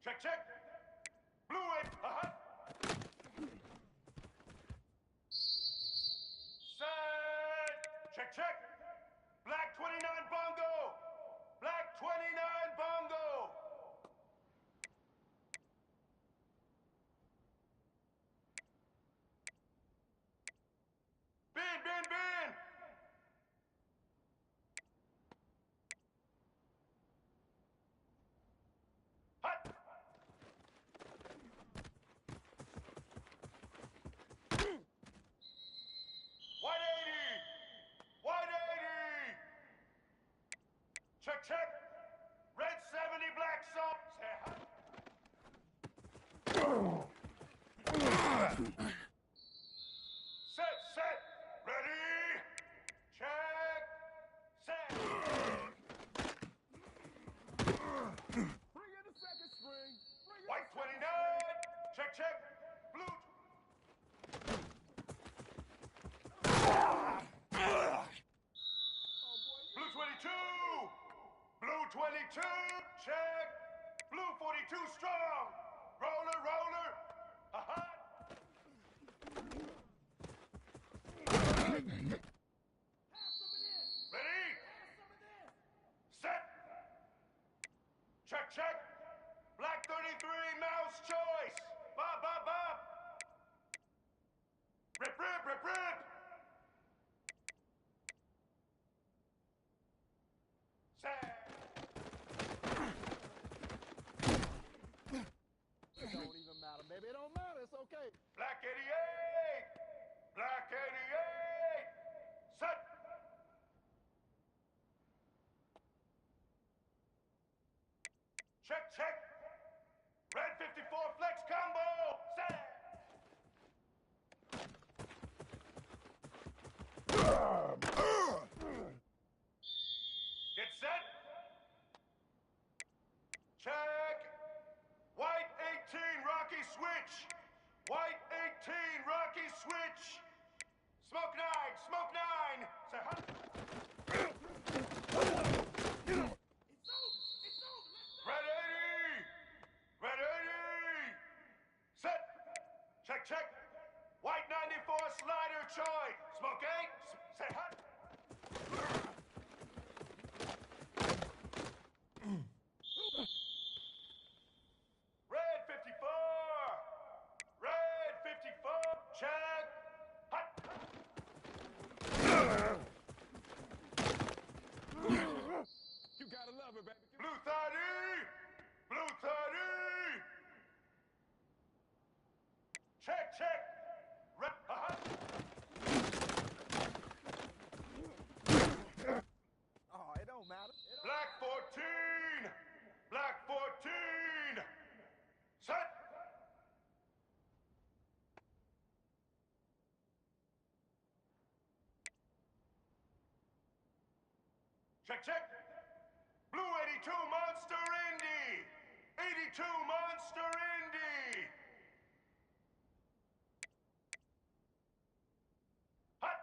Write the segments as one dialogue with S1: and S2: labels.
S1: Check, check. Blue 8. Set. Check, check. Black 29 bongo. Black 29 bongo. Bin, bin, bin. Hut. White 80. White 80. Check, check. Red 70, black salt. Say hut. Set, set. Ready. Check. Set.
S2: Bring in the second string.
S1: White 29. Check, check. Blue. Blue 22. Blue 22. Check. Blue 42 strong. Roller, roller. Ready? Set. Check, check. Black 33, mouse choice. Bob, bob, bob. Rip, rip, rip, rip. Set.
S2: It don't even matter, baby. It don't matter. It's okay.
S1: Black 88. Black 88. Set. Check, check. Red 54 flex combo. Set. Get set. Check. White 18 Rocky switch. White 18 Rocky switch. Smoke 9. Smoke 9. Say hut. Red 80. Red 80. Set. Check, check. White 94 slider choice. Smoke 8. Say hut. Red 54. Red 54. Check. Hut.
S2: You gotta love it, baby.
S1: Blue 30. Blue 30. Check, check. Red.
S2: Oh, it don't matter.
S1: Black 14. Black 14. Set. Check, check. Blue 82 Monster Indy. 82 Monster Indy. Hut.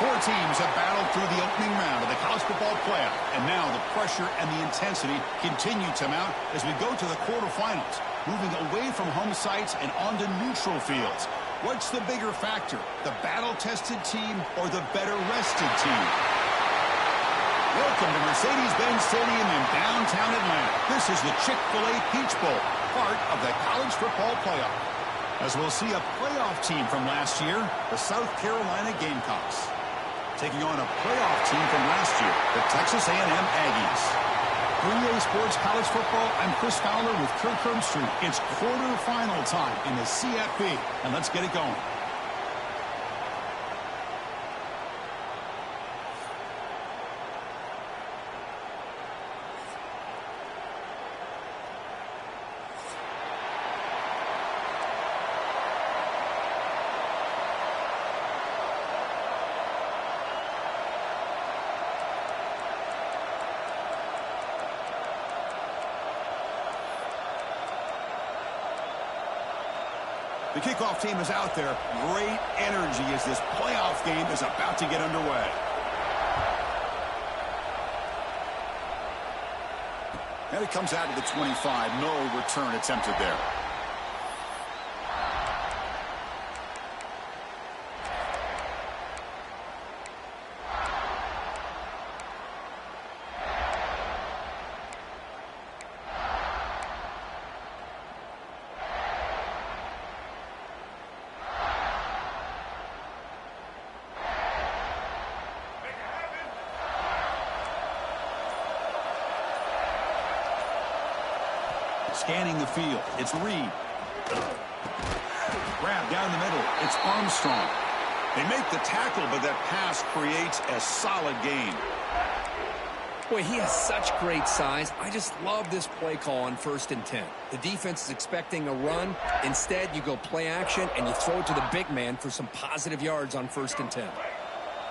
S3: Four teams have battled through the opening round of the college football playoff, and now the pressure and the intensity continue to mount as we go to the quarterfinals, moving away from home sites and onto neutral fields. What's the bigger factor, the battle-tested team or the better-rested team? Welcome to Mercedes-Benz Stadium in downtown Atlanta. This is the Chick-fil-A Peach Bowl, part of the college football playoff. As we'll see a playoff team from last year, the South Carolina Gamecocks, taking on a playoff team from last year, the Texas A&M Aggies. 3A Sports College Football, I'm Chris Fowler with Kirk Herbstreit. It's quarterfinal time in the CFP, and let's get it going. The kickoff team is out there. Great energy as this playoff game is about to get underway. And it comes out to the 25. No return attempted there. Scanning the field, it's Reed. Grab down the middle, it's Armstrong. They make the tackle, but that pass creates a solid gain.
S4: Boy, he has such great size. I just love this play call on 1st and 10. The defense is expecting a run. Instead, you go play action, and you throw it to the big man for some positive yards on 1st and 10.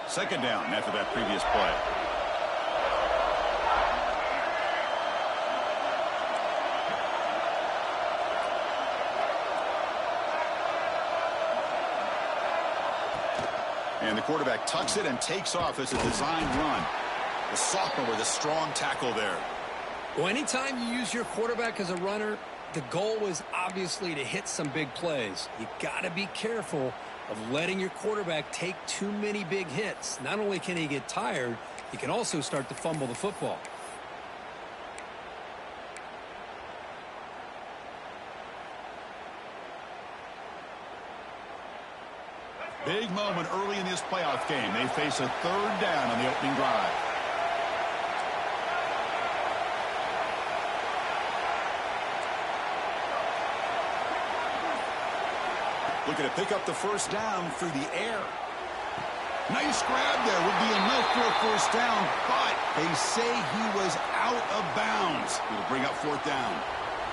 S3: Second down after that previous play. And the quarterback tucks it and takes off as a designed run. The sophomore with a strong tackle there.
S4: Well, anytime you use your quarterback as a runner, the goal is obviously to hit some big plays. You got to be careful of letting your quarterback take too many big hits. Not only can he get tired, he can also start to fumble the football.
S3: Big moment early in this playoff game. They face a third down on the opening drive. Looking to pick up the first down through the air. Nice grab there. Would be enough for a first down, but they say he was out of bounds. It'll bring up 4th down.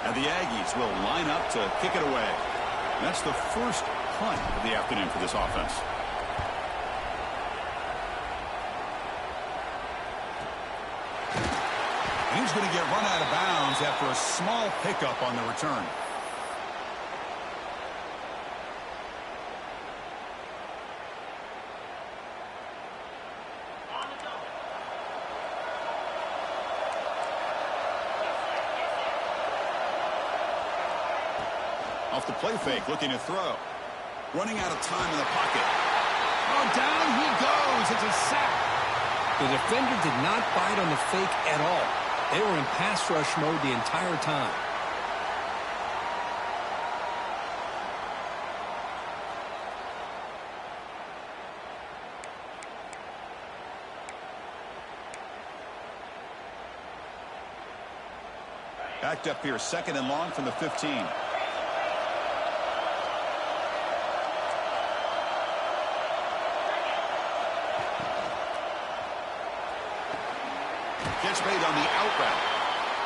S3: And the Aggies will line up to kick it away. That's the first punt of the afternoon for this offense. And he's going to get run out of bounds after a small pickup on the return. Off the play fake, looking to throw. Running out of time in the pocket. Oh, down he goes. It's a sack.
S4: The defender did not bite on the fake at all. They were in pass rush mode the entire time.
S3: Backed up here, 2nd and long from the 15. Gets made on the out route.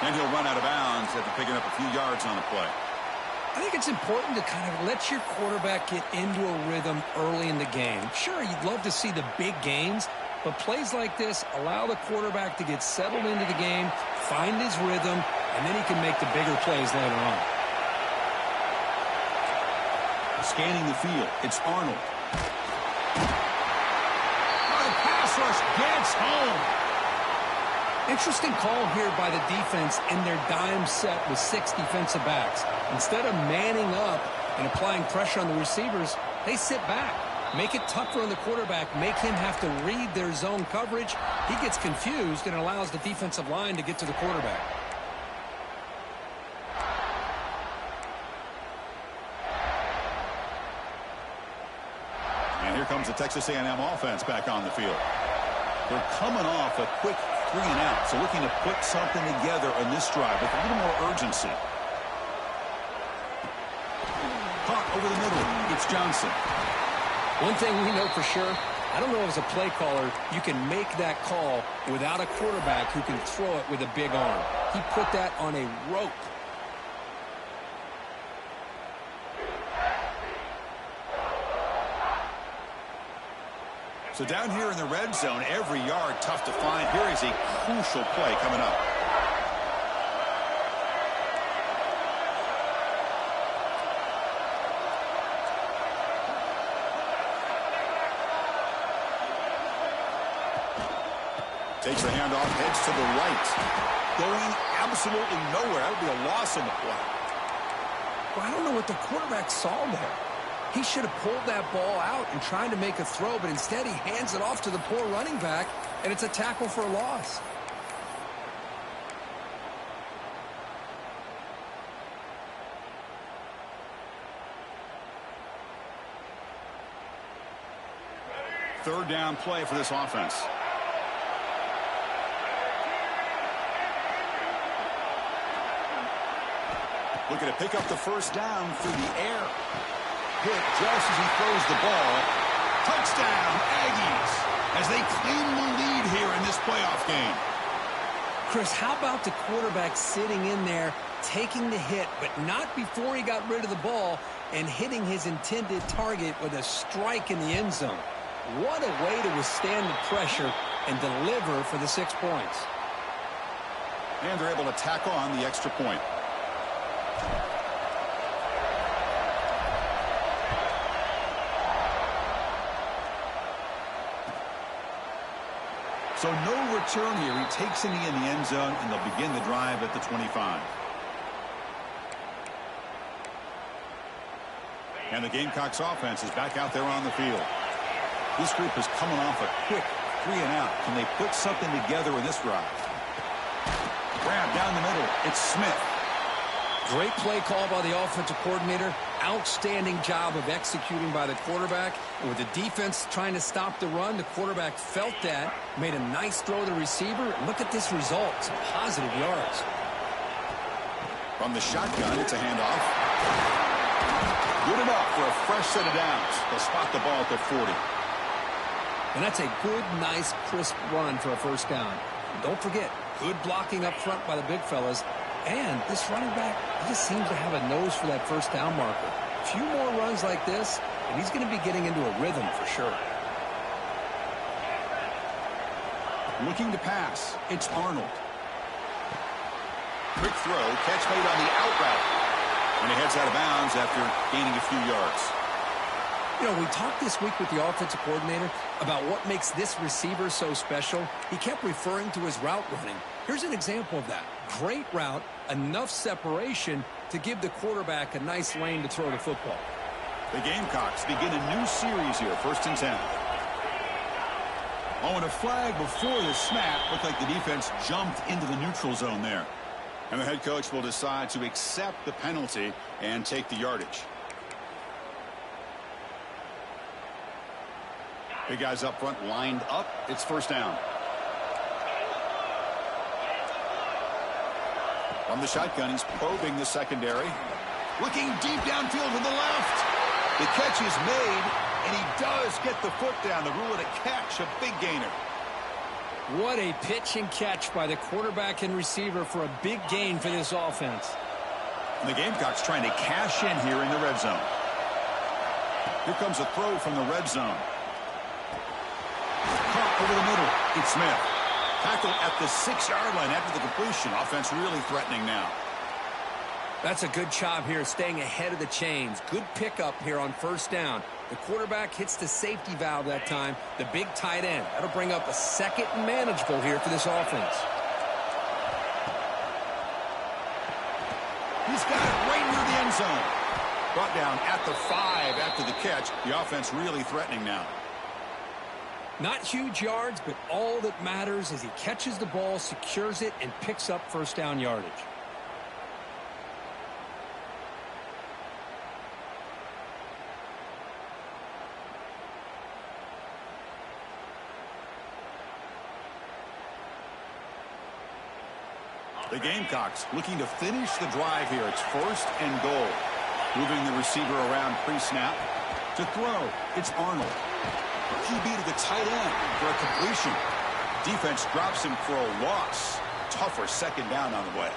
S3: And he'll run out of bounds after picking up a few yards on the play.
S4: I think it's important to kind of let your quarterback get into a rhythm early in the game. Sure, you'd love to see the big gains, but plays like this allow the quarterback to get settled into the game, find his rhythm, and then he can make the bigger plays later on.
S3: Scanning the field, it's Arnold. gets home.
S4: Interesting call here by the defense in their dime set with 6 defensive backs. Instead of manning up and applying pressure on the receivers, they sit back. Make it tougher on the quarterback. Make him have to read their zone coverage. He gets confused and allows the defensive line to get to the quarterback.
S3: And here comes the Texas A&M offense back on the field. They're coming off a quick 3 and out, so looking to put something together on this drive with a little more urgency. Caught over the middle. It's Johnson.
S4: One thing we know for sure, I don't know as a play caller, you can make that call without a quarterback who can throw it with a big arm. He put that on a rope.
S3: So down here in the red zone, every yard tough to find. Here is a crucial play coming up. Takes the handoff, heads to the right. Going absolutely nowhere. That would be a loss on the play.
S4: Well, I don't know what the quarterback saw there. He should have pulled that ball out and tried to make a throw, but instead he hands it off to the poor running back, and it's a tackle for a loss.
S3: Third down play for this offense. Looking to pick up the first down through the air. Hit just as he throws the ball. Touchdown, Aggies, as they claim the lead here in this playoff game.
S4: Chris, how about the quarterback sitting in there, taking the hit, but not before he got rid of the ball and hitting his intended target with a strike in the end zone? What a way to withstand the pressure and deliver for the 6 points.
S3: And they're able to tack on the extra point. So no return here. He takes it in the end zone, and they'll begin the drive at the 25. And the Gamecocks offense is back out there on the field. This group is coming off a quick 3 and out. Can they put something together in this drive? Grab down the middle. It's Smith.
S4: Great play call by the offensive coordinator. Outstanding job of executing by the quarterback. And with the defense trying to stop the run, the quarterback felt that, made a nice throw to the receiver. And look at this result. Some positive yards.
S3: From the shotgun, it's a handoff. Good enough for a fresh set of downs. They'll spot the ball at the 40.
S4: And that's a good, nice, crisp run for a first down. And don't forget, good blocking up front by the big fellas. And this running back, he just seems to have a nose for that first down marker. A few more runs like this, and he's going to be getting into a rhythm for sure.
S3: Looking to pass, it's Arnold. Quick throw, catch made on the out route. And he heads out of bounds after gaining a few yards.
S4: You know, we talked this week with the offensive coordinator about what makes this receiver so special. He kept referring to his route running. Here's an example of that. Great route, enough separation to give the quarterback a nice lane to throw the football.
S3: The Gamecocks begin a new series here, 1st and 10. Oh, and a flag before the snap. Looked like the defense jumped into the neutral zone there. And the head coach will decide to accept the penalty and take the yardage. Big guys up front lined up. It's first down. From the shotgun, he's probing the secondary. Looking deep downfield to the left. The catch is made, and he does get the foot down to rule it a catch, a big gainer.
S4: What a pitch and catch by the quarterback and receiver for a big gain for this offense.
S3: And the Gamecocks trying to cash in here in the red zone. Here comes a throw from the red zone. Caught over the middle. It's Smith. Tackle at the 6-yard line after the completion. Offense really threatening now.
S4: That's a good job here staying ahead of the chains. Good pickup here on first down. The quarterback hits the safety valve that time, the big tight end. That'll bring up a second and manageable here for this offense.
S3: He's got it right near the end zone. Brought down at the 5 after the catch. The offense really threatening now.
S4: Not huge yards, but all that matters is he catches the ball, secures it, and picks up first down yardage.
S3: The Gamecocks looking to finish the drive here. It's 1st and goal. Moving the receiver around pre-snap. To throw, it's Arnold. QB to the tight end for a completion. Defense drops him for a loss. Tougher second down on the way.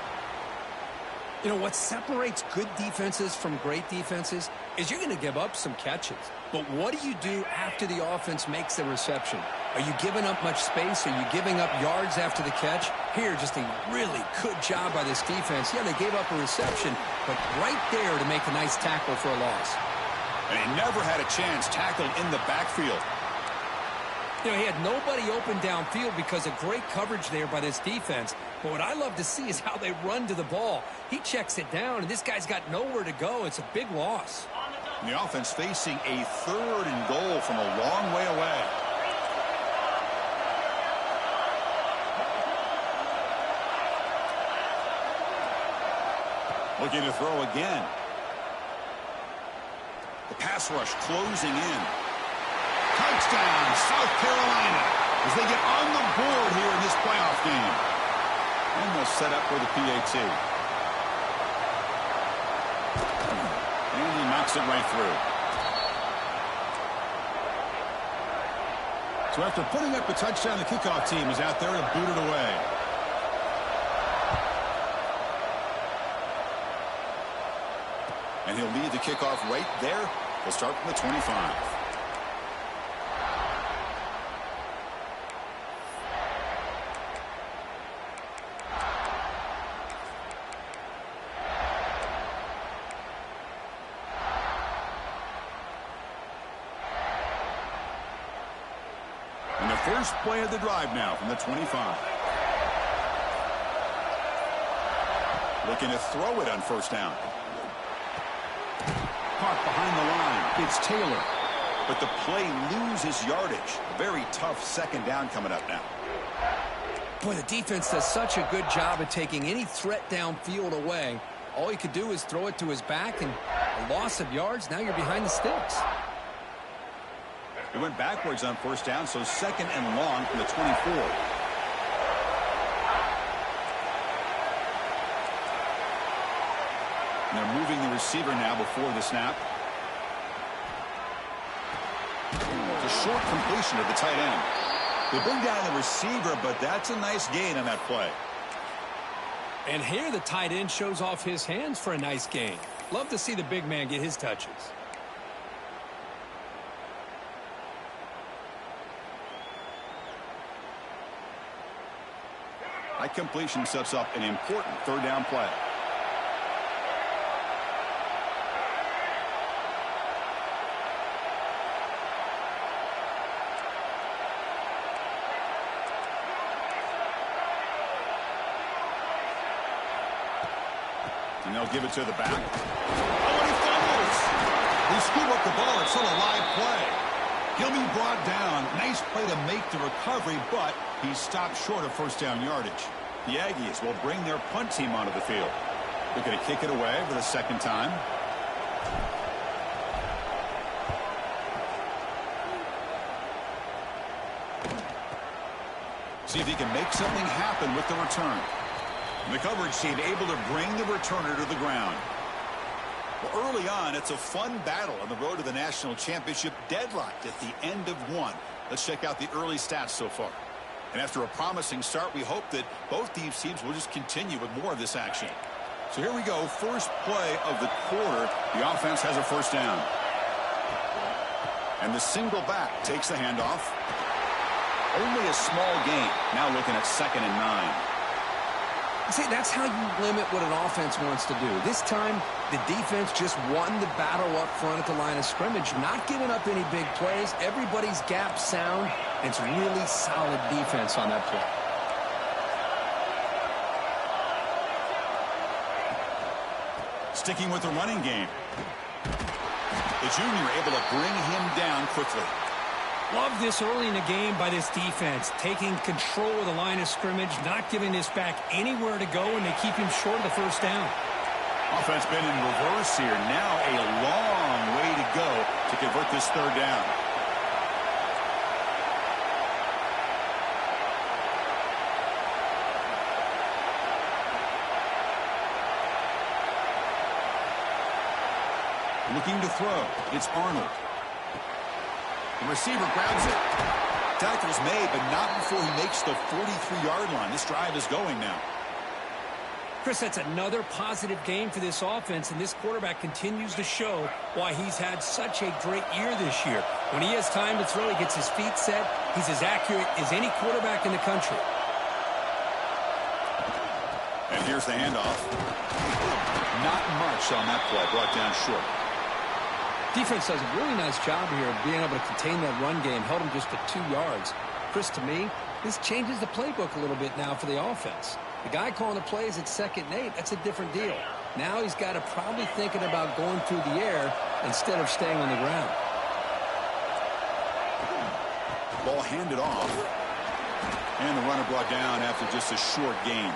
S4: You know, what separates good defenses from great defenses is you're going to give up some catches. But what do you do after the offense makes the reception? Are you giving up much space? Are you giving up yards after the catch? Here, just a really good job by this defense. Yeah, they gave up a reception, but right there to make a nice tackle for a loss.
S3: And he never had a chance tackled in the backfield.
S4: You know, he had nobody open downfield because of great coverage there by this defense. But what I love to see is how they run to the ball. He checks it down, and this guy's got nowhere to go. It's a big loss.
S3: And the offense facing a 3rd and goal from a long way away. Looking to throw again. The pass rush closing in. Touchdown, South Carolina, as they get on the board here in this playoff game. And they'll set up for the PAT. And he knocks it right through. So after putting up a touchdown, the kickoff team is out there to boot it away. And he'll lead the kickoff right there. He'll start from the 25. And the first play of the drive now from the 25. Looking to throw it on first down. Caught behind the line. It's Taylor. But the play loses yardage. A very tough second down coming up now.
S4: Boy, the defense does such a good job at taking any threat downfield away. All he could do is throw it to his back, and a loss of yards, now you're behind the sticks.
S3: He went backwards on first down, so 2nd and long from the 24. And they're moving the receiver now before the snap. It's a short completion to the tight end. They bring down the receiver, but that's a nice gain on that play.
S4: And here the tight end shows off his hands for a nice gain. Love to see the big man get his touches.
S3: That completion sets up an important 3rd down play. And they'll give it to the back. Oh, and he fumbles! They scoop up the ball. It's still a live play. He'll be brought down. Nice play to make the recovery, but he stopped short of first down yardage. The Aggies will bring their punt team onto the field. They're going to kick it away for the 2nd time. See if he can make something happen with the return. And the coverage team able to bring the returner to the ground. Well, early on, it's a fun battle on the road to the national championship, deadlocked at the end of one. Let's check out the early stats so far. And after a promising start, we hope that both these teams will just continue with more of this action. So here we go. First play of the quarter. The offense has a first down. And the single back takes the handoff. Only a small gain. Now looking at 2nd and 9.
S4: See, that's how you limit what an offense wants to do. This time, the defense just won the battle up front at the line of scrimmage, not giving up any big plays. Everybody's gap sound, and it's really solid defense on that play.
S3: Sticking with the running game. The junior able to bring him down quickly.
S4: Love this early in the game by this defense, taking control of the line of scrimmage, not giving this back anywhere to go, and they keep him short of the first down.
S3: Offense been in reverse here. Now a long way to go to convert this third down. Looking to throw. It's Arnold. The receiver grabs it. Tackle's made, but not before he makes the 43-yard line. This drive is going now.
S4: Chris, that's another positive game for this offense, and this quarterback continues to show why he's had such a great year this year. When he has time to throw, he gets his feet set. He's as accurate as any quarterback in the country.
S3: And here's the handoff. Not much on that play, brought down short.
S4: Defense does a really nice job here of being able to contain that run game, held him just to 2 yards. Chris, to me, this changes the playbook a little bit now for the offense. The guy calling the plays at 2nd and 8, that's a different deal. Now he's got to probably thinking about going through the air instead of staying on the ground.
S3: Ball handed off. And the runner brought down after just a short gain.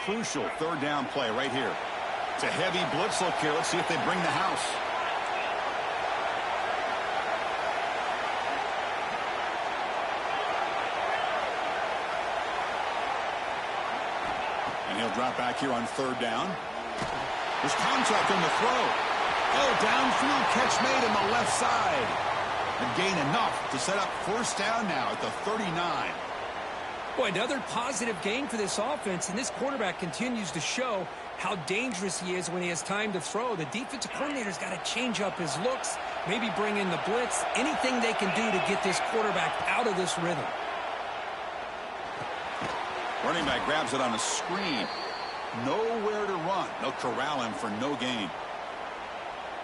S3: Crucial third down play right here. It's a heavy blitz look here. Let's see if they bring the house. And he'll drop back here on third down. There's contact on the throw. Oh, downfield catch made on the left side. And gain enough to set up first down now at the 39.
S4: Boy, another positive game for this offense, and this quarterback continues to show how dangerous he is when he has time to throw. The defensive coordinator's got to change up his looks, maybe bring in the blitz, anything they can do to get this quarterback out of this rhythm.
S3: Running back grabs it on a screen. Nowhere to run. They'll corral him for no gain.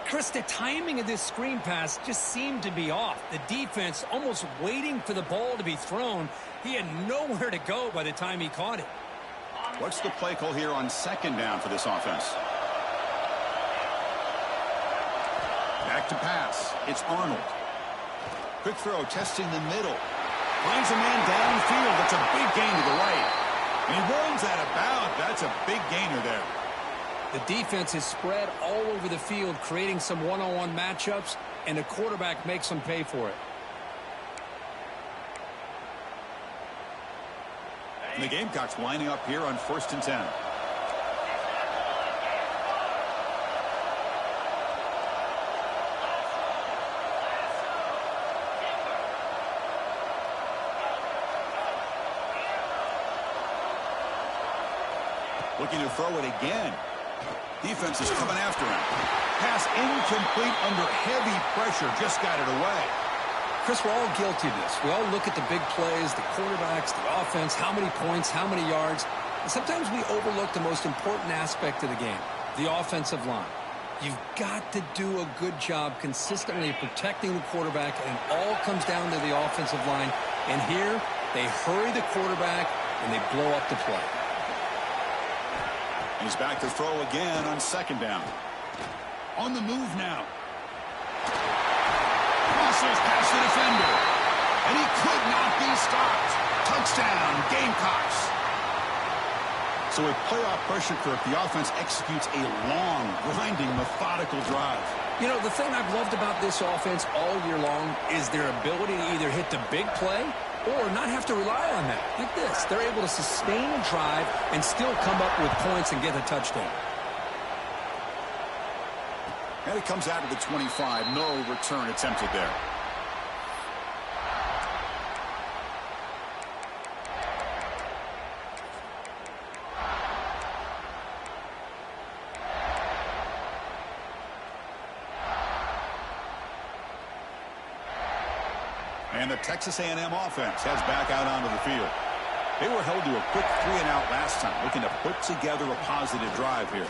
S4: Chris, the timing of this screen pass just seemed to be off. The defense almost waiting for the ball to be thrown. He had nowhere to go by the time he caught it.
S3: What's the play call here on 2nd down for this offense? Back to pass. It's Arnold. Quick throw, testing the middle. Finds a man downfield. That's a big gain to the right. And he rolls that about. That's a big gainer there.
S4: The defense is spread all over the field, creating some one-on-one matchups, and the quarterback makes them pay for it.
S3: And the Gamecocks lining up here on 1st and 10. Looking to throw it again. Defense is coming after him. Pass incomplete under heavy pressure. Just got it away.
S4: Chris, we're all guilty of this. We all look at the big plays, the quarterbacks, the offense, how many points, how many yards. And sometimes we overlook the most important aspect of the game, the offensive line. You've got to do a good job consistently protecting the quarterback, and it all comes down to the offensive line. And here, they hurry the quarterback, and they blow up the play.
S3: He's back to throw again on 2nd down. On the move now. Crosses past the defender. And he could not be stopped. Touchdown, Gamecocks. So with playoff pressure curve, the offense executes a long, grinding, methodical drive.
S4: You know, the thing I've loved about this offense all year long is their ability to either hit the big play or not have to rely on that. Like this, they're able to sustain a drive and still come up with points and get a touchdown.
S3: And it comes out of the 25. No return attempted there. And the Texas A&M offense heads back out onto the field. They were held to a quick 3-and-out last time, looking to put together a positive drive here.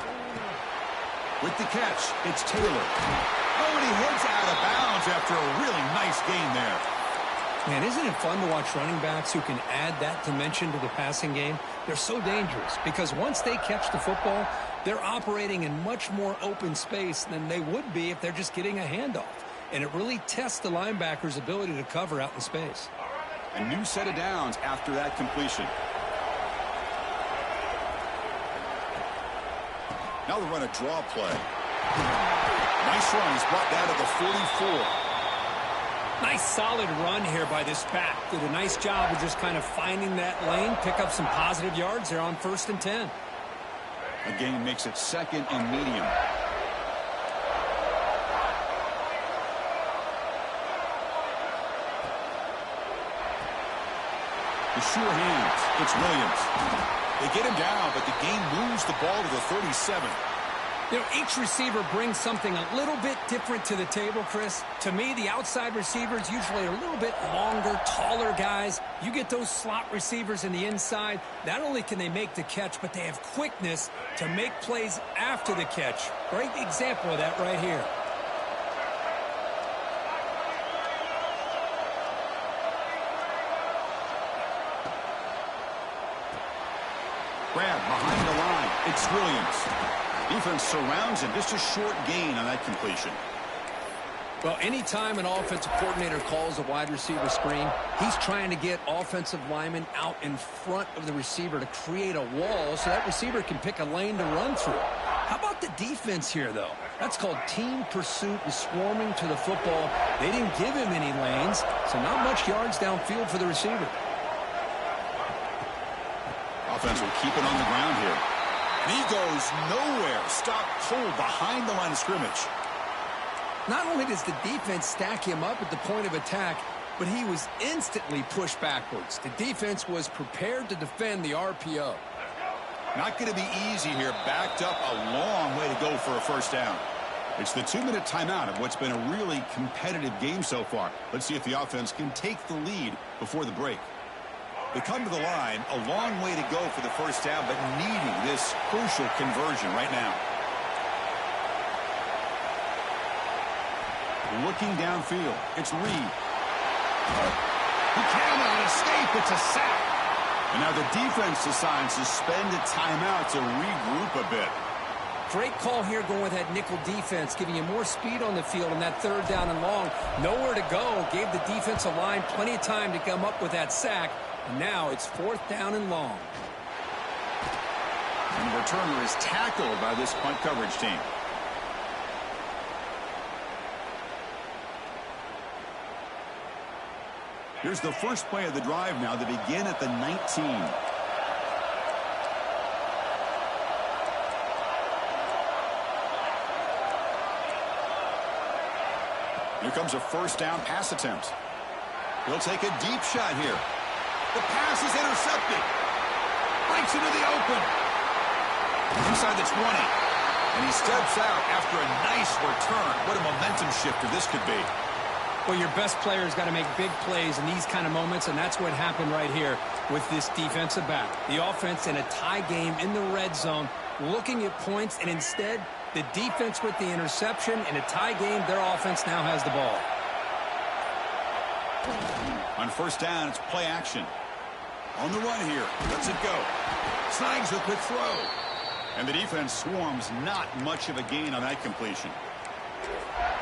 S3: With the catch, it's Taylor. Oh, and he heads out of bounds after a really nice gain there.
S4: Man, isn't it fun to watch running backs who can add that dimension to the passing game? They're so dangerous because once they catch the football, they're operating in much more open space than they would be if they're just getting a handoff. And it really tests the linebacker's ability to cover out in space.
S3: A new set of downs after that completion. Now they run a draw play. Nice run. He's brought down to the 44.
S4: Nice solid run here by this back. Did a nice job of just kind of finding that lane, pick up some positive yards there on 1st and 10.
S3: The gain makes it 2nd and medium. The sure hands. It's Williams. They get him down, but the gain moves the ball to the 37.
S4: You know, each receiver brings something a little bit different to the table, Chris. To me, the outside receivers usually are a little bit longer, taller guys. You get those slot receivers in the inside, not only can they make the catch, but they have quickness to make plays after the catch. Great example of that right here.
S3: Grab behind the line. It's Williams. Defense surrounds him. Just a short gain on that completion.
S4: Well, anytime an offensive coordinator calls a wide receiver screen, he's trying to get offensive linemen out in front of the receiver to create a wall so that receiver can pick a lane to run through. How about the defense here, though? That's called team pursuit and swarming to the football. They didn't give him any lanes, so not much yards downfield for the receiver.
S3: Offense will keep it on the ground here. And he goes nowhere. Stopped cold behind the line of scrimmage.
S4: Not only does the defense stack him up at the point of attack, but he was instantly pushed backwards. The defense was prepared to defend the RPO.
S3: Not going to be easy here. Backed up a long way to go for a first down. It's the 2-minute timeout of what's been a really competitive game so far. Let's see if the offense can take the lead before the break. They come to the line, a long way to go for the first down, but needing this crucial conversion right now. Looking downfield, it's Reed. He cannot escape, it's a sack. And now the defense decides to spend a timeout to regroup a bit.
S4: Great call here going with that nickel defense, giving you more speed on the field on that 3rd down and long. Nowhere to go, gave the defensive line plenty of time to come up with that sack. And now it's 4th down and long.
S3: And the returner is tackled by this punt coverage team. Here's the first play of the drive now. They begin at the 19. Here comes a first down pass attempt. He'll take a deep shot here. The pass is intercepted. Breaks into the open. Inside the 20. And he steps out after a nice return. What a momentum shifter this could be.
S4: Well, your best player's got to make big plays in these kind of moments, and that's what happened right here with this defensive back. The offense in a tie game in the red zone, looking at points, and instead, the defense with the interception. In a tie game, their offense now has the ball.
S3: On first down, it's play action. On the run here. Lets it go. Snags the quick throw. And the defense swarms. Not much of a gain on that completion.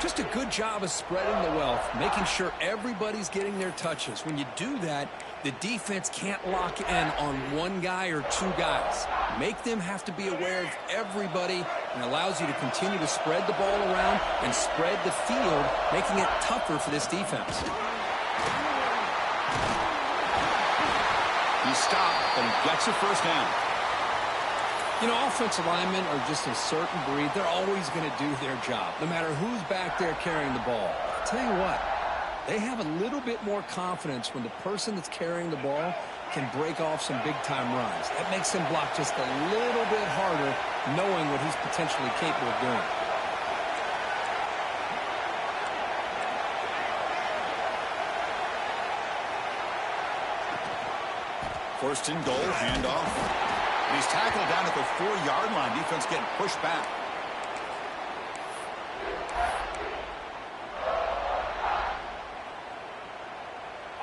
S4: Just a good job of spreading the wealth, making sure everybody's getting their touches. When you do that, the defense can't lock in on one guy or two guys. Make them have to be aware of everybody, and allows you to continue to spread the ball around and spread the field, making it tougher for this defense.
S3: He stopped, but he gets a first down.
S4: You know, offensive linemen are just a certain breed. They're always going to do their job, no matter who's back there carrying the ball. I'll tell you what, they have a little bit more confidence when the person that's carrying the ball can break off some big-time runs. That makes him block just a little bit harder, knowing what he's potentially capable of doing.
S3: First and goal, handoff. And he's tackled down at the 4-yard line. Defense getting pushed back.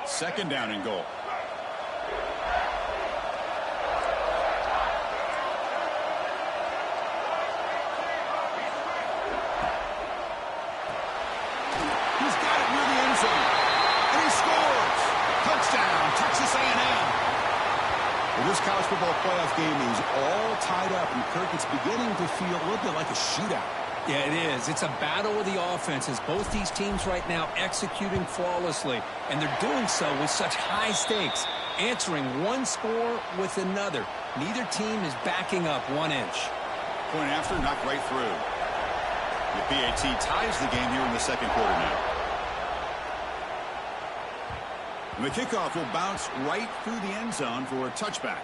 S3: Second down and goal. He's got it near the end zone. And he scores. Touchdown, Texas A&M. Well, this college football playoff game is all tied up, and Kirk, it's beginning to feel a little bit like a shootout.
S4: Yeah, it is. It's a battle of the offenses. Both these teams right now executing flawlessly, and they're doing so with such high stakes, answering one score with another. Neither team is backing up 1 inch.
S3: Point after, knocked right through. The PAT ties the game here in the second quarter now. And the kickoff will bounce right through the end zone for a touchback.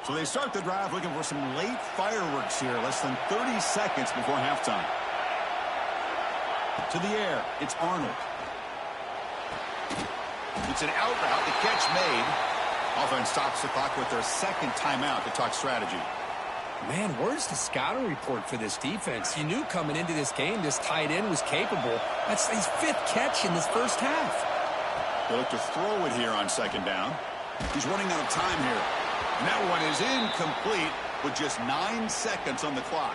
S3: So they start the drive looking for some late fireworks here, less than 30 seconds before halftime. To the air, it's Arnold. It's an out route, the catch made. Offense stops the clock with their second timeout to talk strategy.
S4: Man, where's the scouting report for this defense? You knew coming into this game this tight end was capable. That's his 5th catch in this first half.
S3: They look to throw it here on second down. He's running out of time here. And that one is incomplete with just 9 seconds on the clock.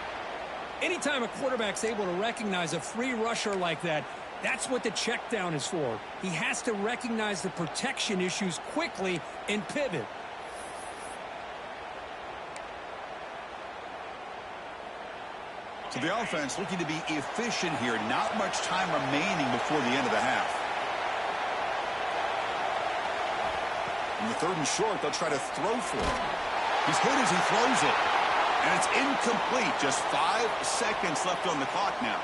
S4: Anytime a quarterback's able to recognize a free rusher like that, that's what the check down is for. He has to recognize the protection issues quickly and pivot.
S3: So the offense looking to be efficient here. Not much time remaining before the end of the half. In the 3rd and short, they'll try to throw for it. He's hit as he throws it. And it's incomplete. Just 5 seconds left on the clock now.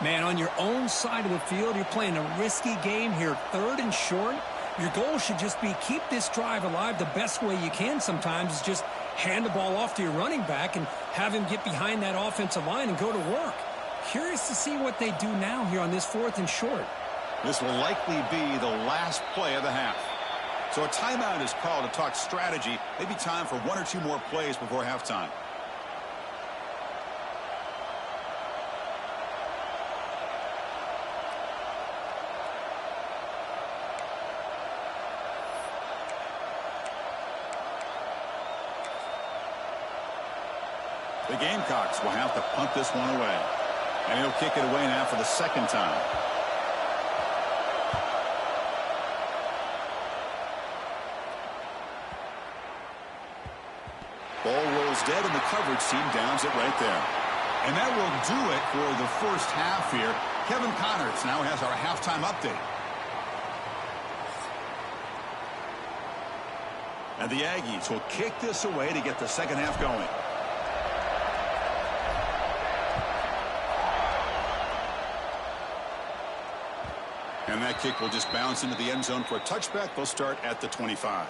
S4: Man, on your own side of the field, you're playing a risky game here. 3rd and short. Your goal should just be keep this drive alive the best way you can sometimes is just hand the ball off to your running back and have him get behind that offensive line and go to work. Curious to see what they do now here on this 4th and short.
S3: This will likely be the last play of the half. So a timeout is called to talk strategy. Maybe time for 1 or 2 more plays before halftime. The Gamecocks will have to punt this one away. And he'll kick it away now for the 2nd time. Ball rolls dead, and the coverage team downs it right there. And that will do it for the first half here. Kevin Connors now has our halftime update. And the Aggies will kick this away to get the second half going. And that kick will just bounce into the end zone for a touchback. They'll start at the 25.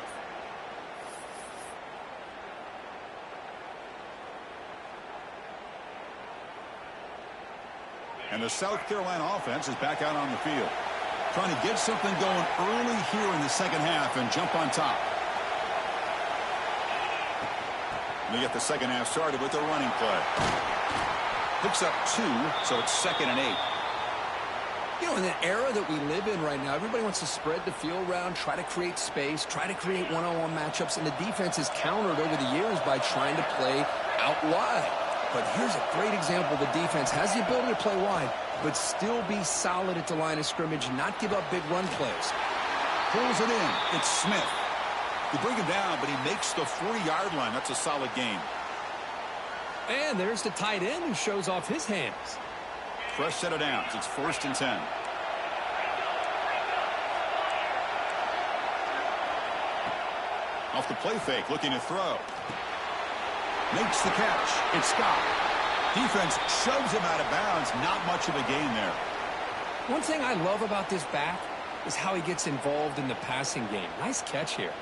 S3: And the South Carolina offense is back out on the field. Trying to get something going early here in the second half and jump on top. And they get the second half started with a running play. Picks up 2, so it's 2nd and 8.
S4: You know, in the era that we live in right now, everybody wants to spread the field around, try to create space, try to create one-on-one matchups, and the defense is countered over the years by trying to play out wide. But here's a great example. The defense has the ability to play wide, but still be solid at the line of scrimmage, not give up big run plays.
S3: Pulls it in. It's Smith. They bring him down, but he makes the 40-yard line. That's a solid game.
S4: And there's the tight end who shows off his hands.
S3: Fresh set of downs. It's 1st and 10. Off the play fake, looking to throw. Makes the catch. It's Scott. Defense shoves him out of bounds. Not much of a gain there.
S4: One thing I love about this back is how he gets involved in the passing game. Nice catch here.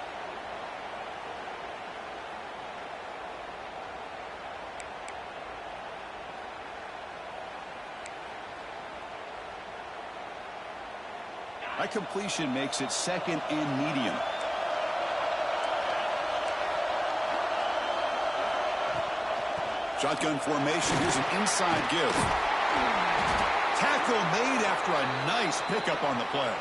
S3: That completion makes it 2nd and medium. Shotgun formation. Here's an inside give. Tackle made after a nice pickup on the play.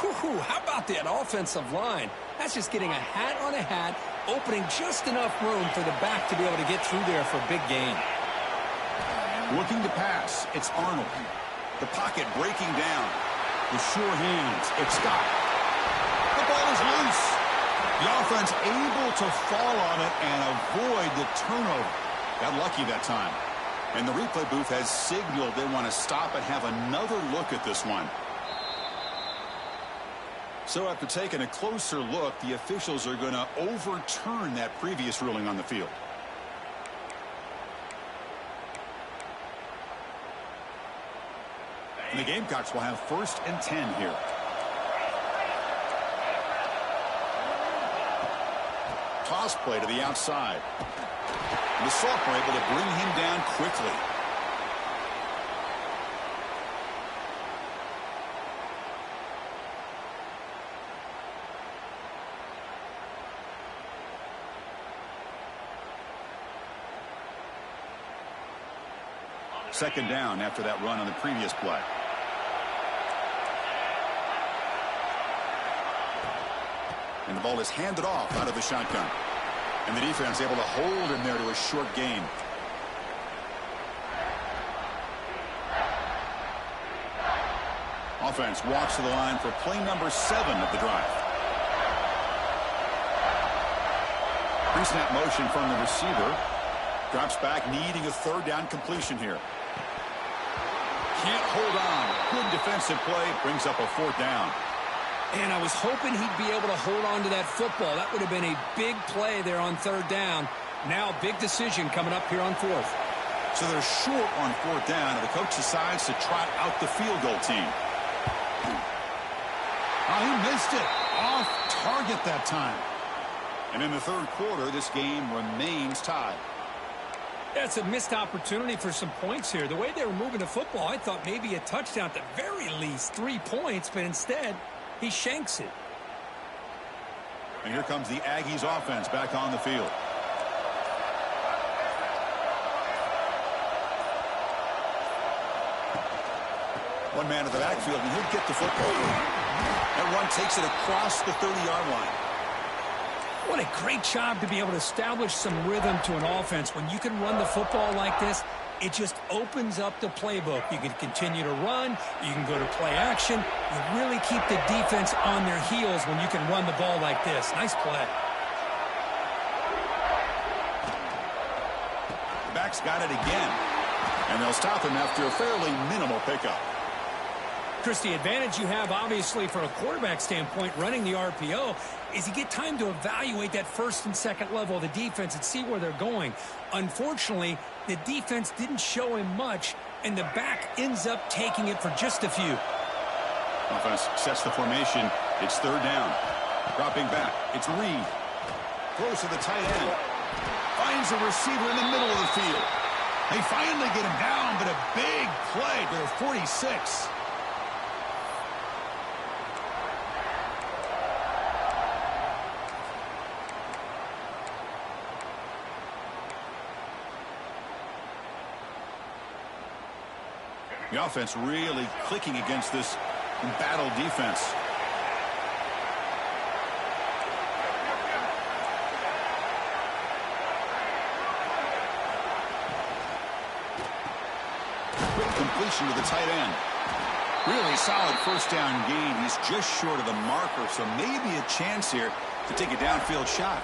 S4: Whew, how about that offensive line? That's just getting a hat on a hat, opening just enough room for the back to be able to get through there for a big gain.
S3: Looking to pass. It's Arnold. The pocket breaking down. With sure hands, it's Scott. The ball is loose. The offense able to fall on it and avoid the turnover. Got lucky that time. And the replay booth has signaled they want to stop and have another look at this one. So after taking a closer look, the officials are going to overturn that previous ruling on the field. And the Gamecocks will have 1st and 10 here. Toss play to the outside. And the Sophomore able to bring him down quickly. Second down after that run on the previous play. And the ball is handed off out of the shotgun. And the defense able to hold him there to a short gain. Offense walks to the line for play number 7 of the drive. Pre-snap motion from the receiver. Drops back, needing a 3rd down completion here. Can't hold on. Good defensive play. Brings up a 4th down.
S4: And I was hoping he'd be able to hold on to that football. That would have been a big play there on 3rd down. Now, big decision coming up here on 4th.
S3: So they're short on 4th down, and the coach decides to trot out the field goal team. Oh, he missed it. Off target that time. And in the 3rd quarter, this game remains tied.
S4: That's a missed opportunity for some points here. The way they were moving the football, I thought maybe a touchdown at the very least, 3 points, but instead, he shanks it.
S3: And here comes the Aggies offense back on the field. One man in the backfield, and he'll get the football. That run takes it across the 30-yard line.
S4: What a great job to be able to establish some rhythm to an offense. When you can run the football like this, it just opens up the playbook. You can continue to run. You can go to play action. You really keep the defense on their heels when you can run the ball like this. Nice play.
S3: The back's got it again. And they'll stop him after a fairly minimal pickup.
S4: Chris, the advantage you have, obviously, from a quarterback standpoint, running the RPO, is you get time to evaluate that 1st and 2nd level of the defense and see where they're going. Unfortunately, the defense didn't show him much, and the back ends up taking it for just a few.
S3: Offense sets the formation. It's 3rd down. Dropping back. It's Reed. Throws to the tight end. Finds a receiver in the middle of the field. They finally get him down, but a big play to the 46. The offense really clicking against this embattled defense. Quick completion to the tight end. Really solid 1st down gain. He's just short of the marker, so maybe a chance here to take a downfield shot.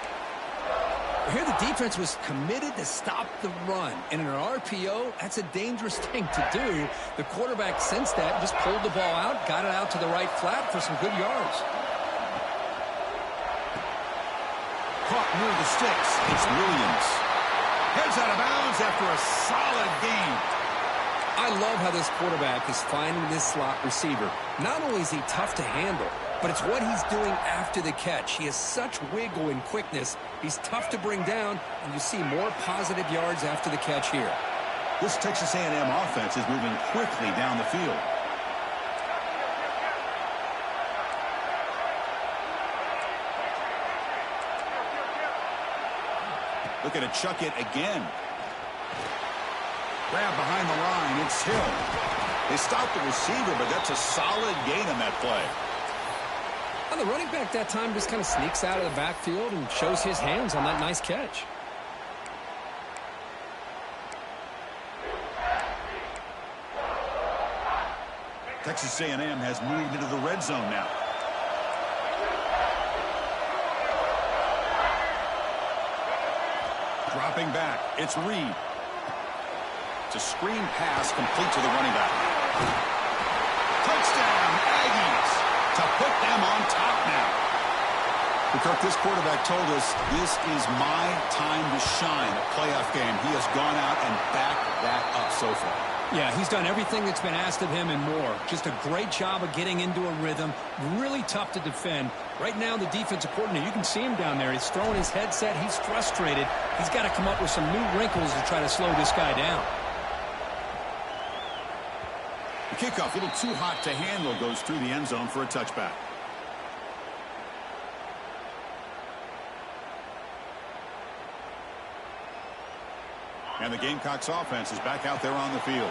S4: Here the defense was committed to stop the run. And in an RPO, that's a dangerous thing to do. The quarterback sensed that and just pulled the ball out, got it out to the right flat for some good yards.
S3: Caught near the sticks. It's Williams. Heads out of bounds after a solid gain.
S4: I love how this quarterback is finding this slot receiver. Not only is he tough to handle, but it's what he's doing after the catch. He has such wiggle and quickness. He's tough to bring down, and you see more positive yards after the catch here.
S3: This Texas A&M offense is moving quickly down the field. Looking to chuck it again. Grab behind the line. It's Hill. They stopped the receiver, but that's a solid gain on that play.
S4: Well, the running back that time just kind of sneaks out of the backfield and shows his hands on that nice catch.
S3: Texas A&M has moved into the red zone now. Dropping back, it's Reed. It's a screen pass complete to the running back. Touchdown, Aggies, to put them on top now. Kirk, this quarterback told us this is my time to shine, a playoff game. He has gone out and backed that up so far.
S4: Yeah, he's done everything that's been asked of him and more. Just a great job of getting into a rhythm. Really tough to defend. Right now, the defensive coordinator, you can see him down there. He's throwing his headset. He's frustrated. He's got to come up with some new wrinkles to try to slow this guy down.
S3: The kickoff, a little too hot to handle, goes through the end zone for a touchback. And the Gamecocks offense is back out there on the field.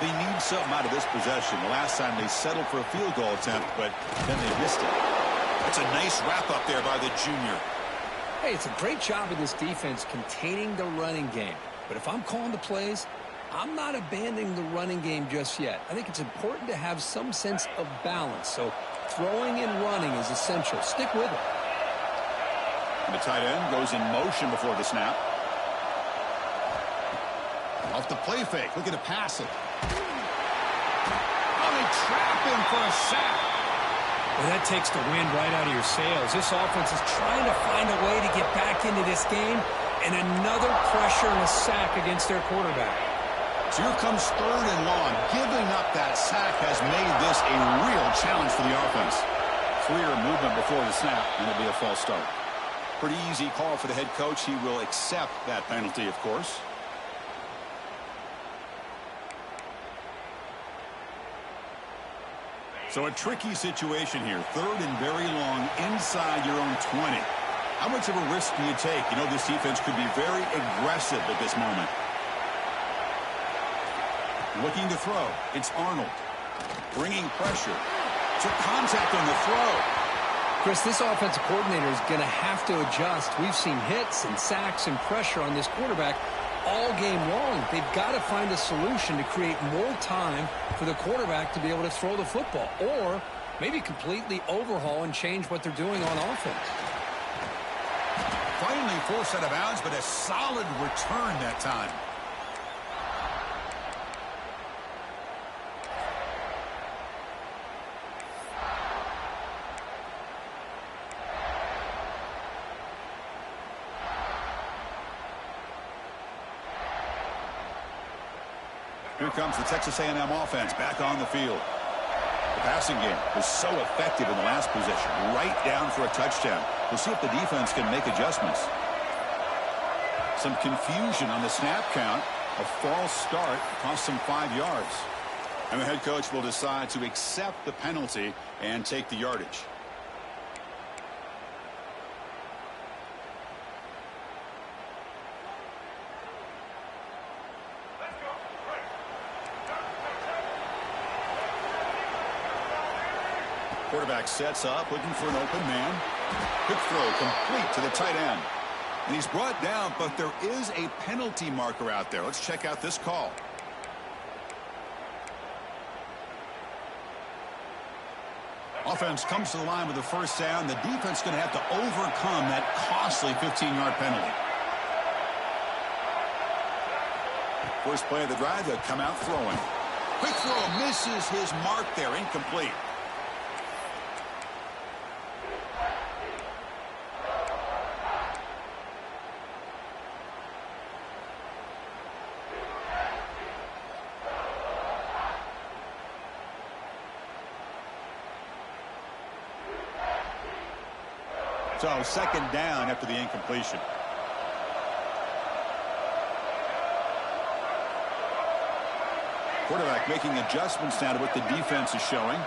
S3: They need something out of this possession. The last time they settled for a field goal attempt, but then they missed it. That's a nice wrap up there by the junior.
S4: Hey, it's a great job of this defense containing the running game. But if I'm calling the plays, I'm not abandoning the running game just yet. I think it's important to have some sense of balance. So throwing and running is essential. Stick with it.
S3: And the tight end goes in motion before the snap. Off the play fake, looking to pass it. Oh, they trap him for a sack.
S4: Well, that takes the wind right out of your sails. This offense is trying to find a way to get back into this game, and another pressure and a sack against their quarterback.
S3: So here comes 3rd and long. Giving up that sack has made this a real challenge for the offense. Clear movement before the snap, and it'll be a false start. Pretty easy call for the head coach. He will accept that penalty, of course. So a tricky situation here. 3rd and very long inside your own 20. How much of a risk do you take? You know, this defense could be very aggressive at this moment. Looking to throw. It's Arnold. Bringing pressure. Took contact on the throw.
S4: Chris, this offensive coordinator is going to have to adjust. We've seen hits and sacks and pressure on this quarterback all game long. They've got to find a solution to create more time for the quarterback to be able to throw the football, or maybe completely overhaul and change what they're doing on offense.
S3: Finally forced out of bounds, but a solid return that time. Here comes the Texas A&M offense back on the field. The passing game was so effective in the last possession, right down for a touchdown. We'll see if the defense can make adjustments. Some confusion on the snap count. A false start cost them 5 yards. And the head coach will decide to accept the penalty and take the yardage. Quarterback sets up, looking for an open man. Quick throw complete to the tight end. And he's brought down, but there is a penalty marker out there. Let's check out this call. Offense comes to the line with the first down. The defense is going to have to overcome that costly 15-yard penalty. First play of the drive, they'll come out throwing. Quick throw misses his mark there, incomplete. So second down after the incompletion. Quarterback making adjustments now to what the defense is showing.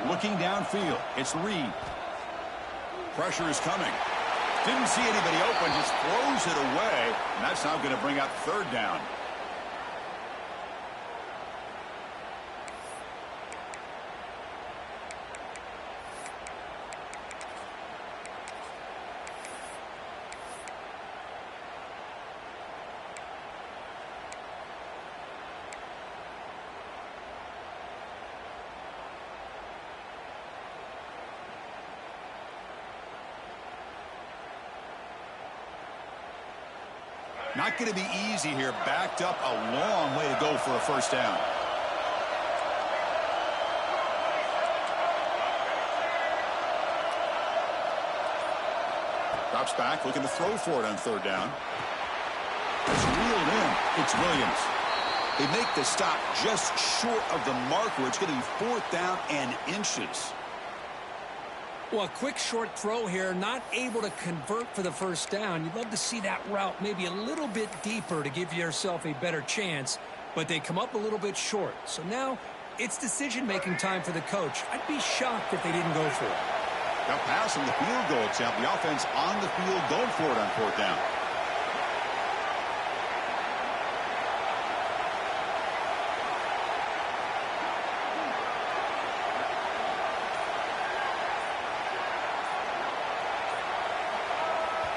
S3: Looking downfield. It's Reed. Pressure is coming. Didn't see anybody open, just throws it away, and that's now going to bring up third down. Not going to be easy here. Backed up a long way to go for a first down. Drops back, looking to throw for it on third down. It's reeled in. It's Williams. They make the stop just short of the marker. It's going to be fourth down and inches.
S4: Well, a quick short throw here, not able to convert for the first down. You'd love to see that route maybe a little bit deeper to give yourself a better chance, but they come up a little bit short. So now it's decision-making time for the coach. I'd be shocked if they didn't go for it.
S3: Now pass on the field goal attempt. The offense on the field going for it on fourth down.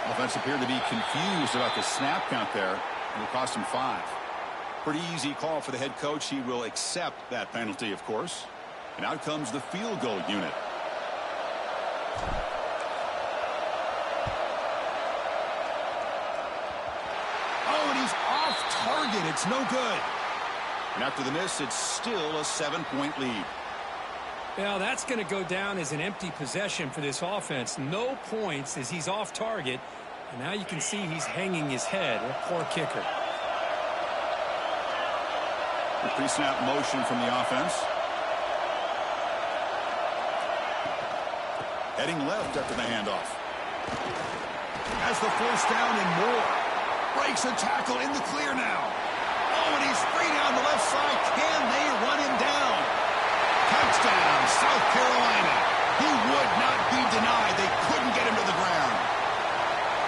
S3: Offense appeared to be confused about the snap count there, and it cost him 5. Pretty easy call for the head coach. He will accept that penalty, of course. And out comes the field goal unit. Oh, and he's off target. It's no good. And after the miss, it's still a 7-point lead.
S4: Well, that's going to go down as an empty possession for this offense. No points as he's off target. And now you can see he's hanging his head. A poor kicker.
S3: The pre-snap motion from the offense. Heading left after the handoff. Has the first down and more. Breaks a tackle in the clear now. Oh, and he's free down the left side. Can they run him down? Touchdown, South Carolina. He would not be denied. They couldn't get him to the ground.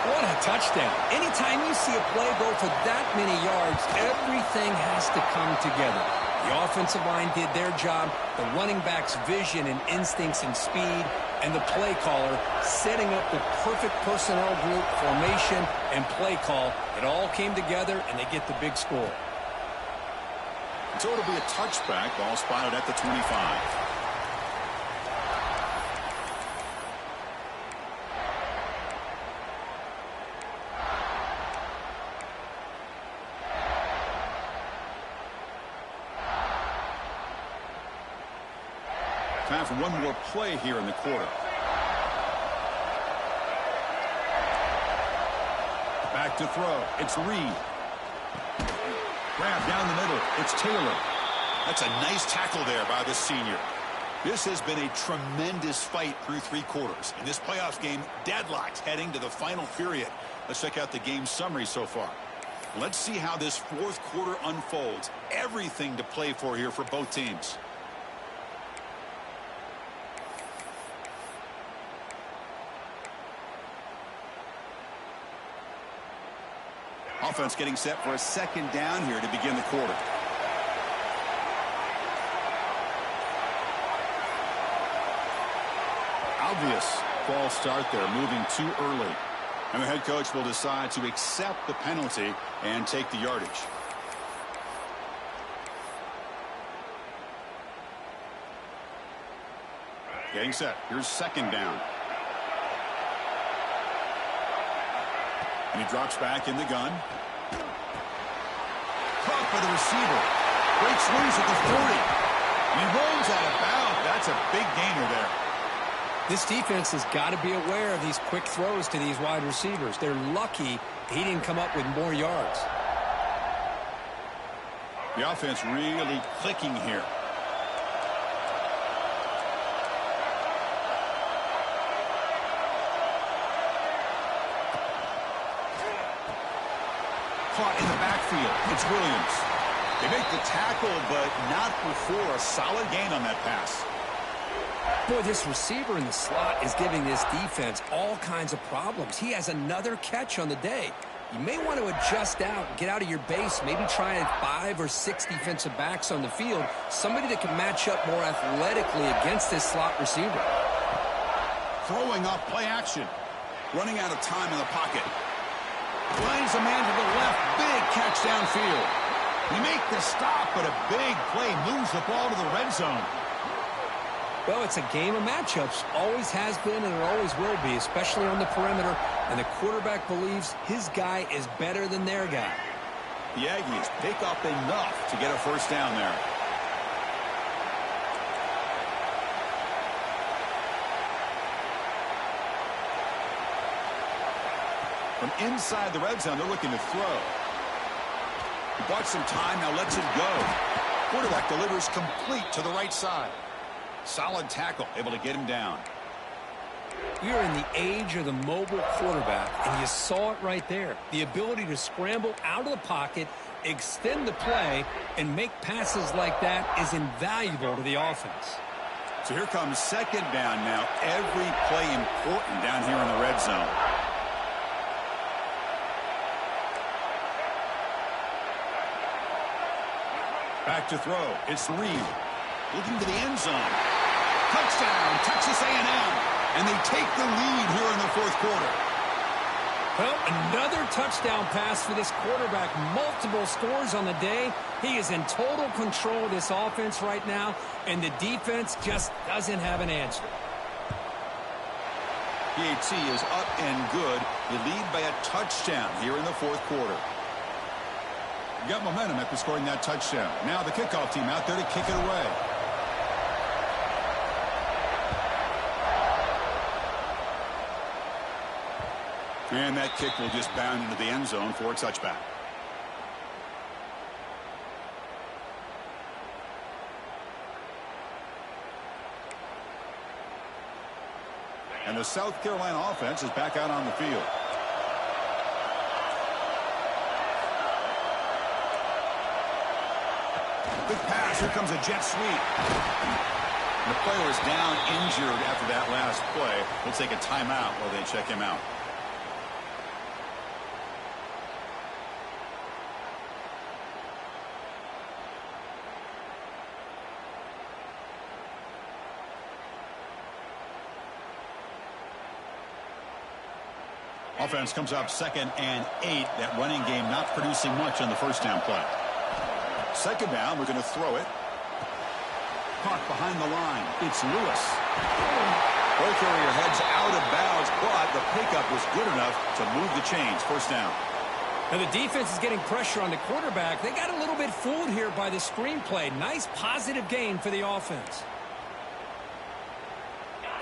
S4: What a touchdown. Anytime you see a play go for that many yards, everything has to come together. The offensive line did their job, the running back's vision and instincts and speed, and the play caller setting up the perfect personnel group, formation, and play call. It all came together, and they get the big score.
S3: So it'll be a touchback. Ball spotted at the 25. Time for one more play here in the quarter. Back to throw. It's Reed. Grab down the middle. It's Taylor. That's a nice tackle there by the senior. This has been a tremendous fight through 3 quarters. In this playoff game, deadlocked heading to the final period. Let's check out the game summary so far. Let's see how this 4th quarter unfolds. Everything to play for here for both teams. Offense getting set for a second down here to begin the quarter. Obvious false start there, moving too early. And the head coach will decide to accept the penalty and take the yardage. Getting set. Here's second down. And he drops back in the gun. Caught by the receiver. Breaks loose at the 40. And he rolls out of bounds. That's a big gainer there.
S4: This defense has got to be aware of these quick throws to these wide receivers. They're lucky he didn't come up with more yards.
S3: The offense really clicking here. Caught in the backfield. It's Williams. They make the tackle, but not before a solid gain on that pass.
S4: Boy, this receiver in the slot is giving this defense all kinds of problems. He has another catch on the day. You may want to adjust out, get out of your base, maybe try 5 or 6 defensive backs on the field, somebody that can match up more athletically against this slot receiver.
S3: Throwing off play action. Running out of time in the pocket. Lines a man to the left. Big catch downfield. You make the stop, but a big play moves the ball to the red zone.
S4: Well, it's a game of matchups. Always has been and it always will be, especially on the perimeter. And the quarterback believes his guy is better than their guy.
S3: The Aggies pick up enough to get a first down there. From inside the red zone, they're looking to throw. He bought some time, now lets it go. Quarterback delivers complete to the right side. Solid tackle, able to get him down.
S4: We are in the age of the mobile quarterback, and you saw it right there. The ability to scramble out of the pocket, extend the play, and make passes like that is invaluable to the offense.
S3: So here comes second down now. Every play important down here in the red zone. Back to throw. It's Reed. Looking to the end zone. Touchdown, Texas A&M. And they take the lead here in the fourth quarter.
S4: Well, another touchdown pass for this quarterback. Multiple scores on the day. He is in total control of this offense right now, and the defense just doesn't have an answer.
S3: PAT is up and good. You lead by a touchdown here in the fourth quarter. You got momentum after scoring that touchdown. Now the kickoff team out there to kick it away. And that kick will just bound into the end zone for a touchback. And the South Carolina offense is back out on the field. Big pass. Here comes a jet sweep. The player is down injured after that last play. We'll take a timeout while they check him out. Offense comes up 2nd and 8. That running game not producing much on the first down play. Second down, we're going to throw it. Caught behind the line. It's Lewis. Ball carrier heads out of bounds, but the pickup was good enough to move the chains. First down.
S4: Now the defense is getting pressure on the quarterback. They got a little bit fooled here by the screenplay. Nice positive gain for the offense.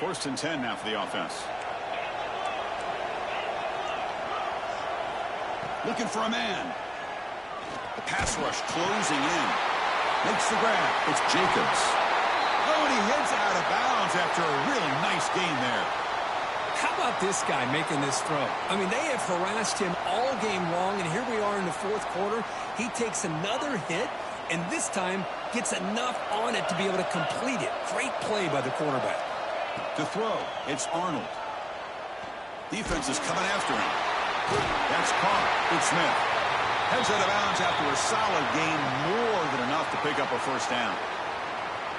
S3: 1st and 10 now for the offense. Looking for a man. The pass rush closing in. Makes the grab. It's Jacobs. Oh, and he heads out of bounds after a really nice gain there.
S4: How about this guy making this throw? I mean, they have harassed him all game long, and here we are in the fourth quarter. He takes another hit, and this time gets enough on it to be able to complete it. Great play by the quarterback.
S3: To throw, it's Arnold. Defense is coming after him. That's caught. It's Smith. Heads out of bounds after a solid gain, more than enough to pick up a first down.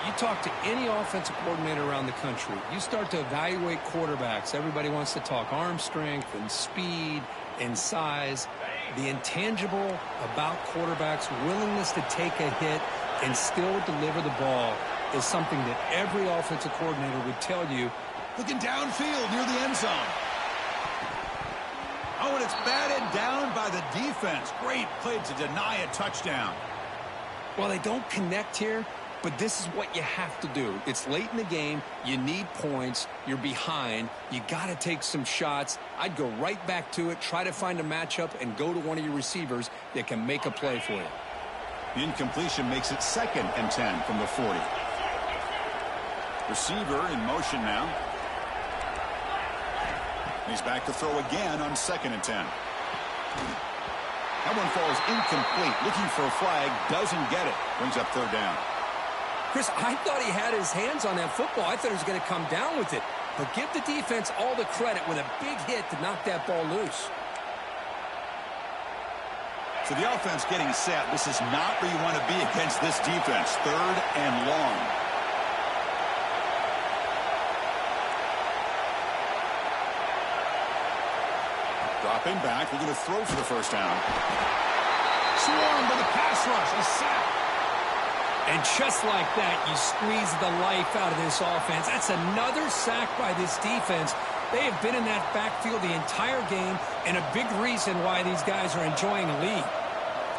S4: You talk to any offensive coordinator around the country, you start to evaluate quarterbacks. Everybody wants to talk arm strength and speed and size. The intangible about quarterbacks' willingness to take a hit and still deliver the ball is something that every offensive coordinator would tell you.
S3: Looking downfield near the end zone. Oh, and it's batted down by the defense. Great play to deny a touchdown.
S4: Well, they don't connect here, but this is what you have to do. It's late in the game. You need points. You're behind. You got to take some shots. I'd go right back to it, try to find a matchup, and go to one of your receivers that can make a play for you.
S3: The incompletion makes it 2nd and 10 from the 40. Receiver in motion now. He's back to throw again on 2nd and 10. That one falls incomplete. Looking for a flag. Doesn't get it. Brings up 3rd down.
S4: Chris, I thought he had his hands on that football. I thought he was going to come down with it. But give the defense all the credit with a big hit to knock that ball loose.
S3: So the offense getting set. This is not where you want to be against this defense. 3rd and long. Dropping back. We're going to throw for the first down. Swarmed by the pass rush. A sack.
S4: And just like that, you squeeze the life out of this offense. That's another sack by this defense. They have been in that backfield the entire game, and a big reason why these guys are enjoying a lead.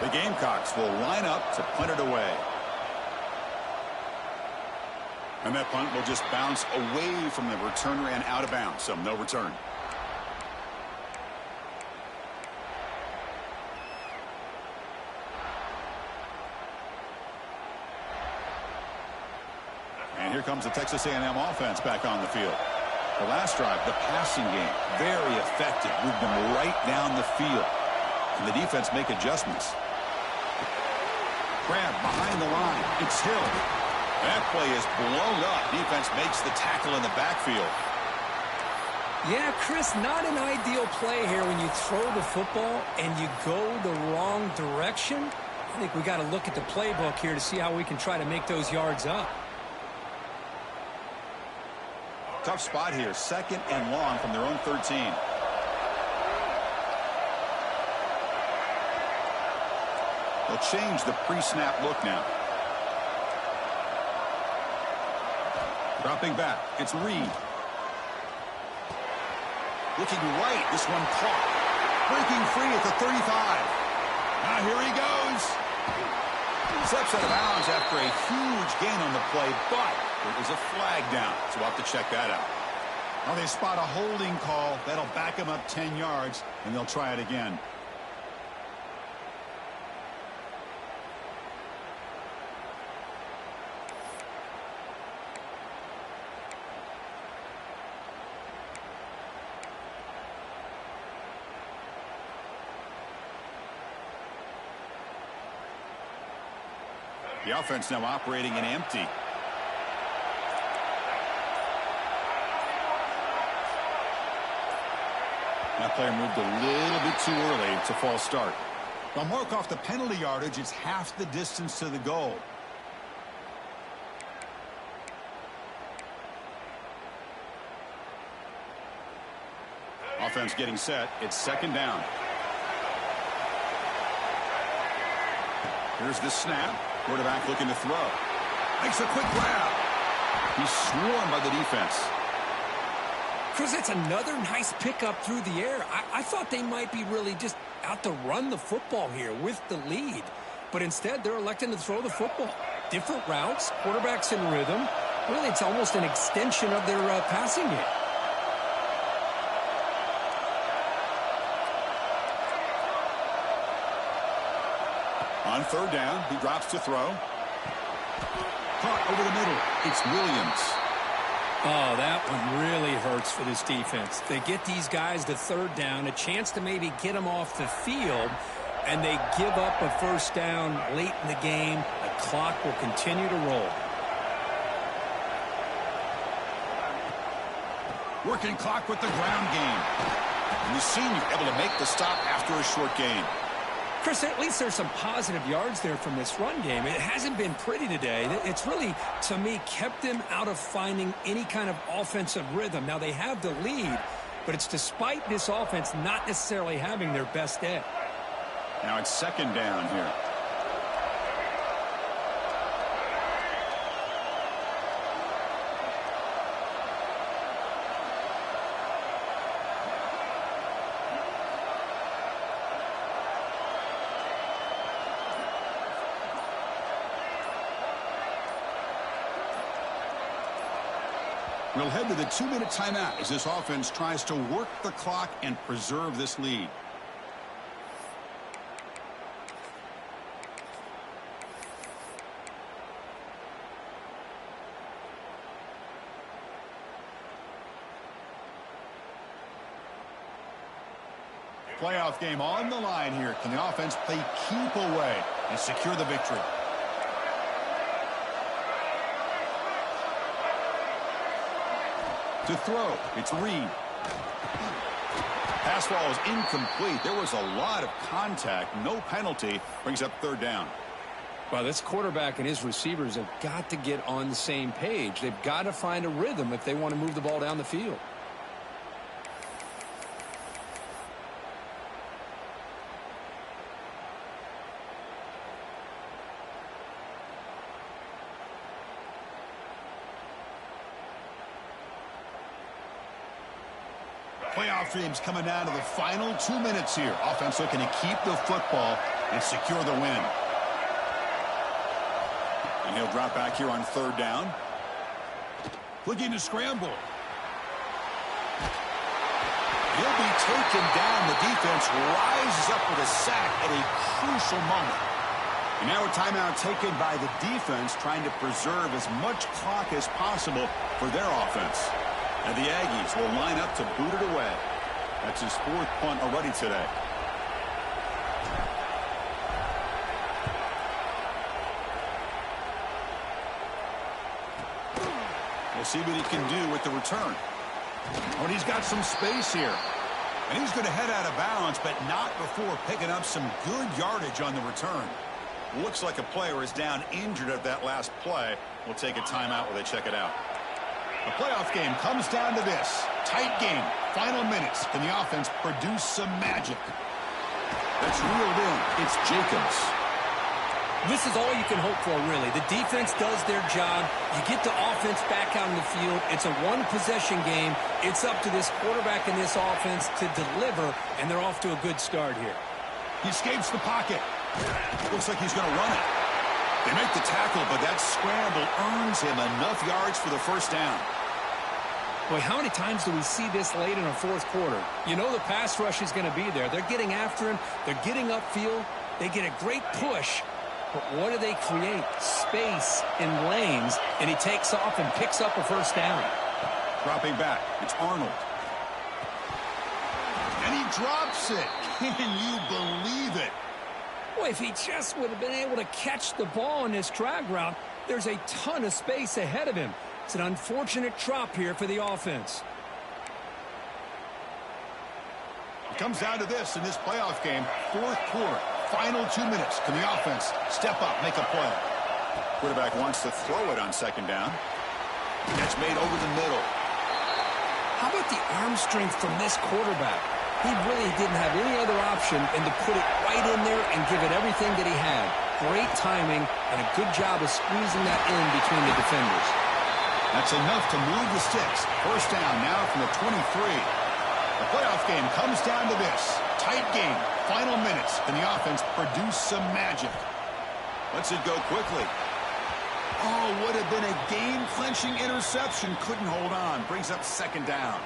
S3: The Gamecocks will line up to punt it away. And that punt will just bounce away from the returner and out of bounds, so no return. And here comes the Texas A&M offense back on the field. The last drive, the passing game, very effective. Moved them right down the field. Can the defense make adjustments? Grab behind the line. It's Hill. That play is blown up. Defense makes the tackle in the backfield.
S4: Yeah, Chris, not an ideal play here when you throw the football and you go the wrong direction. I think we got to look at the playbook here to see how we can try to make those yards up.
S3: Tough spot here. 2nd and long from their own 13. They'll change the pre-snap look now. Dropping back. It's Reed. Looking right. This one caught. Breaking free at the 35. Now here he goes. Steps out of bounds after a huge gain on the play, but there is a flag down, so we'll have to check that out. Now they spot a holding call. That'll back them up 10 yards, and they'll try it again. The offense now operating in empty. That player moved a little bit too early. It's a false start. They'll mark off the penalty yardage. It's half the distance to the goal. Offense getting set. It's 2nd down. Here's the snap. Quarterback looking to throw. Makes a quick grab. He's swarmed by the defense.
S4: Chris, that's another nice pickup through the air. I thought they might be really just out to run the football here with the lead. But instead, they're electing to throw the football. Different routes, quarterbacks in rhythm. Really, it's almost an extension of their passing game.
S3: On 3rd down, he drops to throw. Caught over the middle. It's Williams.
S4: Oh, that one really hurts for this defense. They get these guys to 3rd down, a chance to maybe get them off the field, and they give up a 1st down late in the game. The clock will continue to roll.
S3: Working clock with the ground game. And the senior able to make the stop after a short gain.
S4: Chris, at least there's some positive yards there from this run game. It hasn't been pretty today. It's really, to me, kept them out of finding any kind of offensive rhythm. Now, they have the lead, but it's despite this offense not necessarily having their best day.
S3: Now it's 2nd down here. We'll head to the 2-minute timeout as this offense tries to work the clock and preserve this lead. Playoff game on the line here. Can the offense play keep away and secure the victory? To throw, it's Reed. Pass ball is incomplete. There was a lot of contact. No penalty. Brings up third down.
S4: Well, this quarterback and his receivers have got to get on the same page. They've got to find a rhythm if they want to move the ball down the field.
S3: Playoff dreams coming down to the final 2 minutes here. Offense looking to keep the football and secure the win. And he'll drop back here on third down. Looking to scramble. He'll be taken down. The defense rises up with a sack at a crucial moment. And now a timeout taken by the defense, trying to preserve as much clock as possible for their offense. And the Aggies will line up to boot it away. That's his fourth punt already today. We'll see what he can do with the return. Oh, and he's got some space here. And he's going to head out of bounds, but not before picking up some good yardage on the return. Looks like a player is down injured at that last play. We'll take a timeout while they check it out. The playoff game comes down to this. Tight game. Final minutes. Can the offense produce some magic? That's reeled in. It's Jacobs.
S4: This is all you can hope for, really. The defense does their job. You get the offense back out on the field. It's a one-possession game. It's up to this quarterback and this offense to deliver, and they're off to a good start here.
S3: He escapes the pocket. Looks like he's going to run it. They make the tackle, but that scramble earns him enough yards for the first down.
S4: Boy, how many times do we see this late in a fourth quarter? You know the pass rush is going to be there. They're getting after him. They're getting upfield. They get a great push. But what do they create? Space in lanes, and he takes off and picks up a first down.
S3: Dropping back, it's Arnold. And he drops it. Can you believe it?
S4: Boy, if he just would have been able to catch the ball on this drag route, there's a ton of space ahead of him. It's an unfortunate drop here for the offense.
S3: It comes down to this in this playoff game. Fourth quarter, final 2 minutes. Can the offense step up, make a play? Quarterback wants to throw it on second down. That's made over the middle.
S4: How about the arm strength from this quarterback? He really didn't have any other option than to put it right in there and give it everything that he had. Great timing and a good job of squeezing that in between the defenders.
S3: That's enough to move the sticks. First down now from the 23. The playoff game comes down to this. Tight game. Final minutes. Can the offense produce some magic? Lets it go quickly. Oh, would have been a game-clinching interception. Couldn't hold on. Brings up second down.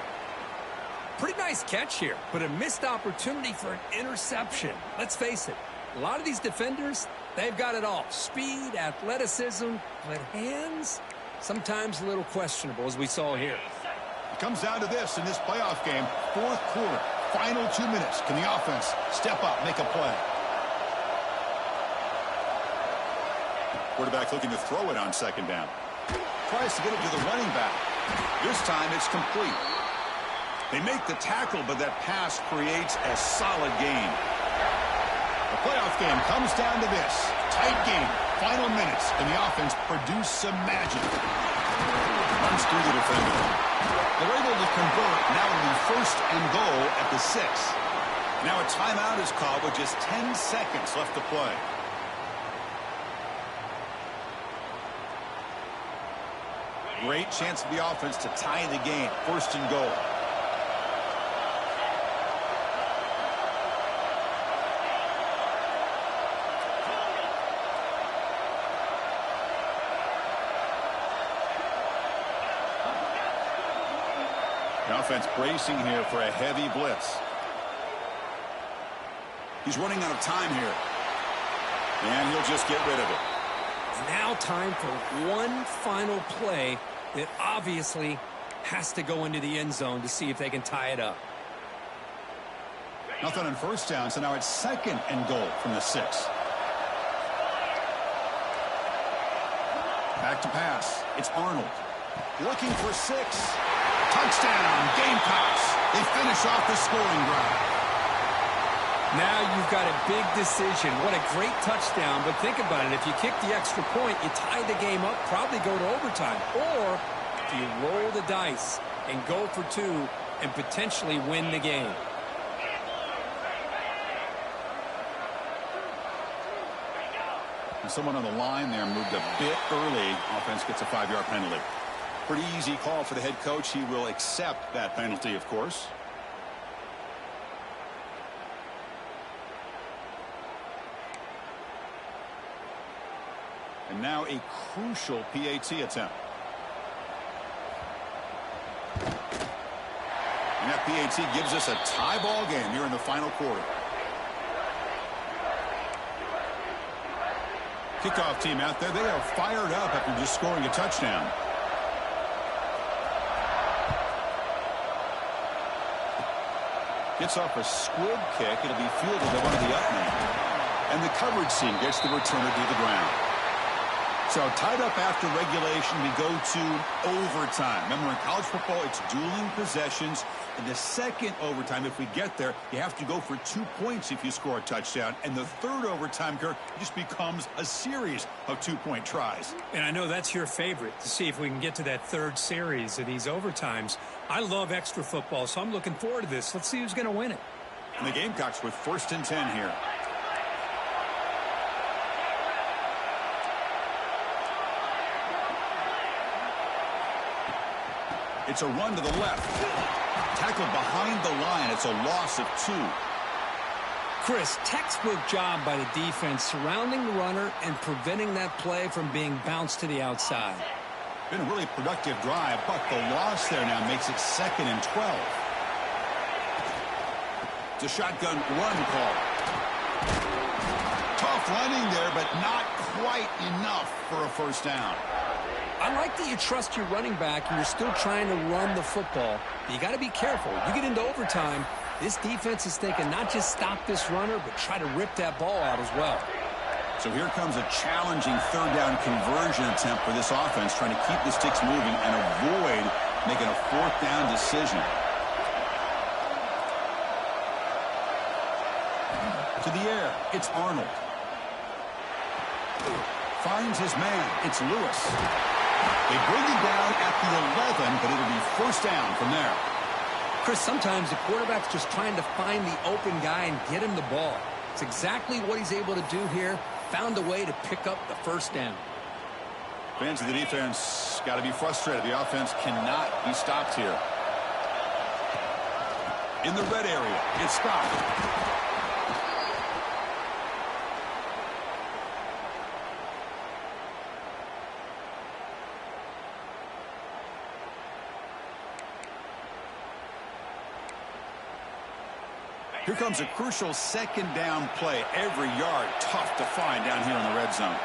S4: Pretty nice catch here, but a missed opportunity for an interception. Let's face it, a lot of these defenders, they've got it all. Speed, athleticism, but hands, sometimes a little questionable, as we saw here.
S3: It comes down to this in this playoff game. Fourth quarter, final 2 minutes. Can the offense step up, make a play? Quarterback looking to throw it on second down. Tries to get it to the running back. This time it's complete. They make the tackle, but that pass creates a solid gain. The playoff game comes down to this. Tight game. Final minutes. Can the offense produce some magic? Runs through the defender. They're able to convert. Now it'll be first and goal at the 6. Now a timeout is called with just 10 seconds left to play. Great chance for the offense to tie the game. First and goal. The offense bracing here for a heavy blitz. He's running out of time here. And he'll just get rid of it.
S4: Now time for one final play that obviously has to go into the end zone to see if they can tie it up.
S3: Nothing on first down, so now it's second and goal from the 6. Back to pass. It's Arnold. Looking for 6. Touchdown, Gamecocks. They finish off the scoring drive.
S4: Now you've got a big decision. What a great touchdown, but think about it. If you kick the extra point, you tie the game up, probably go to overtime. Or do you roll the dice and go for two and potentially win the game?
S3: And someone on the line there moved a bit early. Offense gets a 5-yard penalty. Pretty easy call for the head coach. He will accept that penalty, of course. And now a crucial PAT attempt. And that PAT gives us a tie ball game here in the final quarter. Kickoff team out there. They are fired up after just scoring a touchdown. Gets off a squib kick. It'll be fielded by one of the up men. And the coverage team gets the returner to the ground. So tied up after regulation, we go to overtime. Remember, in college football, it's dueling possessions. In the second overtime, if we get there, you have to go for 2 points if you score a touchdown. And the third overtime, Kirk, just becomes a series of 2-point tries.
S4: And I know that's your favorite, to see if we can get to that third series of these overtimes. I love extra football, so I'm looking forward to this. Let's see who's going to win it.
S3: And the Gamecocks with 1st and 10 here. It's a run to the left. Tackled behind the line. It's a loss of 2.
S4: Chris, textbook job by the defense surrounding the runner and preventing that play from being bounced to the outside.
S3: Been a really productive drive, but the loss there now makes it 2nd and 12. It's a shotgun run call. Tough running there, but not quite enough for a first down.
S4: I like that you trust your running back and you're still trying to run the football. But you got to be careful. You get into overtime, this defense is thinking not just stop this runner, but try to rip that ball out as well.
S3: So here comes a challenging 3rd down conversion attempt for this offense, trying to keep the sticks moving and avoid making a 4th down decision. To the air, it's Arnold. Finds his man. It's Lewis. They bring him down at the 11, but it'll be 1st down from there.
S4: Chris, sometimes the quarterback's just trying to find the open guy and get him the ball. It's exactly what he's able to do here. Found a way to pick up the 1st down.
S3: Fans of the defense got to be frustrated. The offense cannot be stopped here. In the red area, it's stopped. Here comes a crucial 2nd down play. Every yard tough to find down here in the red zone.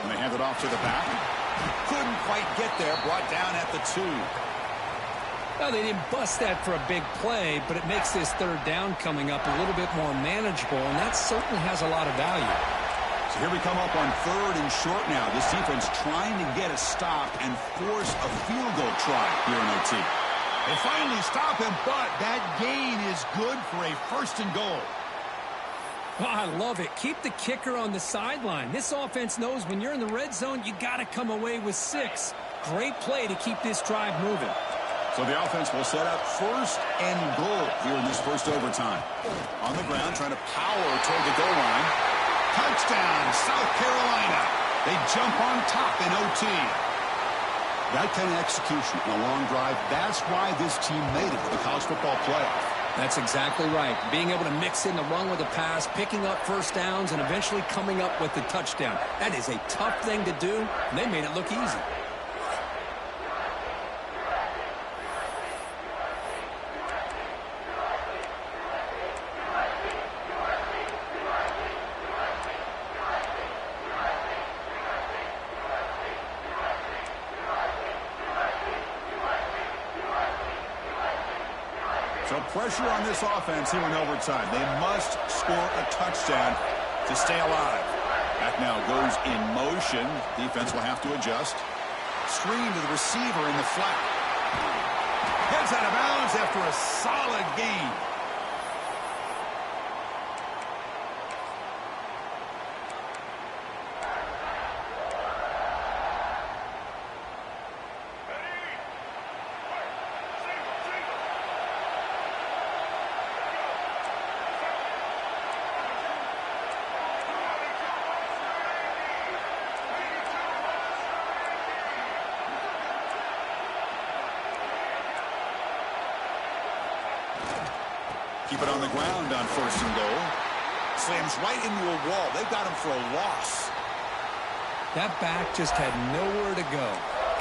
S3: And they hand it off to the back. Couldn't quite get there. Brought down at the 2.
S4: Well, they didn't bust that for a big play, but it makes this 3rd down coming up a little bit more manageable, and that certainly has a lot of value.
S3: So here we come up on 3rd and short now. This defense trying to get a stop and force a field goal try here in OT. They finally stop him, but that gain is good for a 1st and goal.
S4: Oh, I love it. Keep the kicker on the sideline. This offense knows when you're in the red zone, you got to come away with 6. Great play to keep this drive moving.
S3: So the offense will set up 1st and goal here in this 1st overtime. On the ground, trying to power toward the goal line. Touchdown, South Carolina. They jump on top in OT. That kind of execution in a long drive, that's why this team made it to the college football playoff.
S4: That's exactly right. Being able to mix in the run with the pass, picking up 1st downs, and eventually coming up with the touchdown. That is a tough thing to do, and they made it look easy.
S3: So pressure on this offense here in overtime. They must score a touchdown to stay alive. Back now goes in motion. Defense will have to adjust. screen to the receiver in the flat. Heads out of bounds after a solid gain. Keep it on the ground on 1st and goal. Slams right into a wall. They've got him for a loss.
S4: That back just had nowhere to go.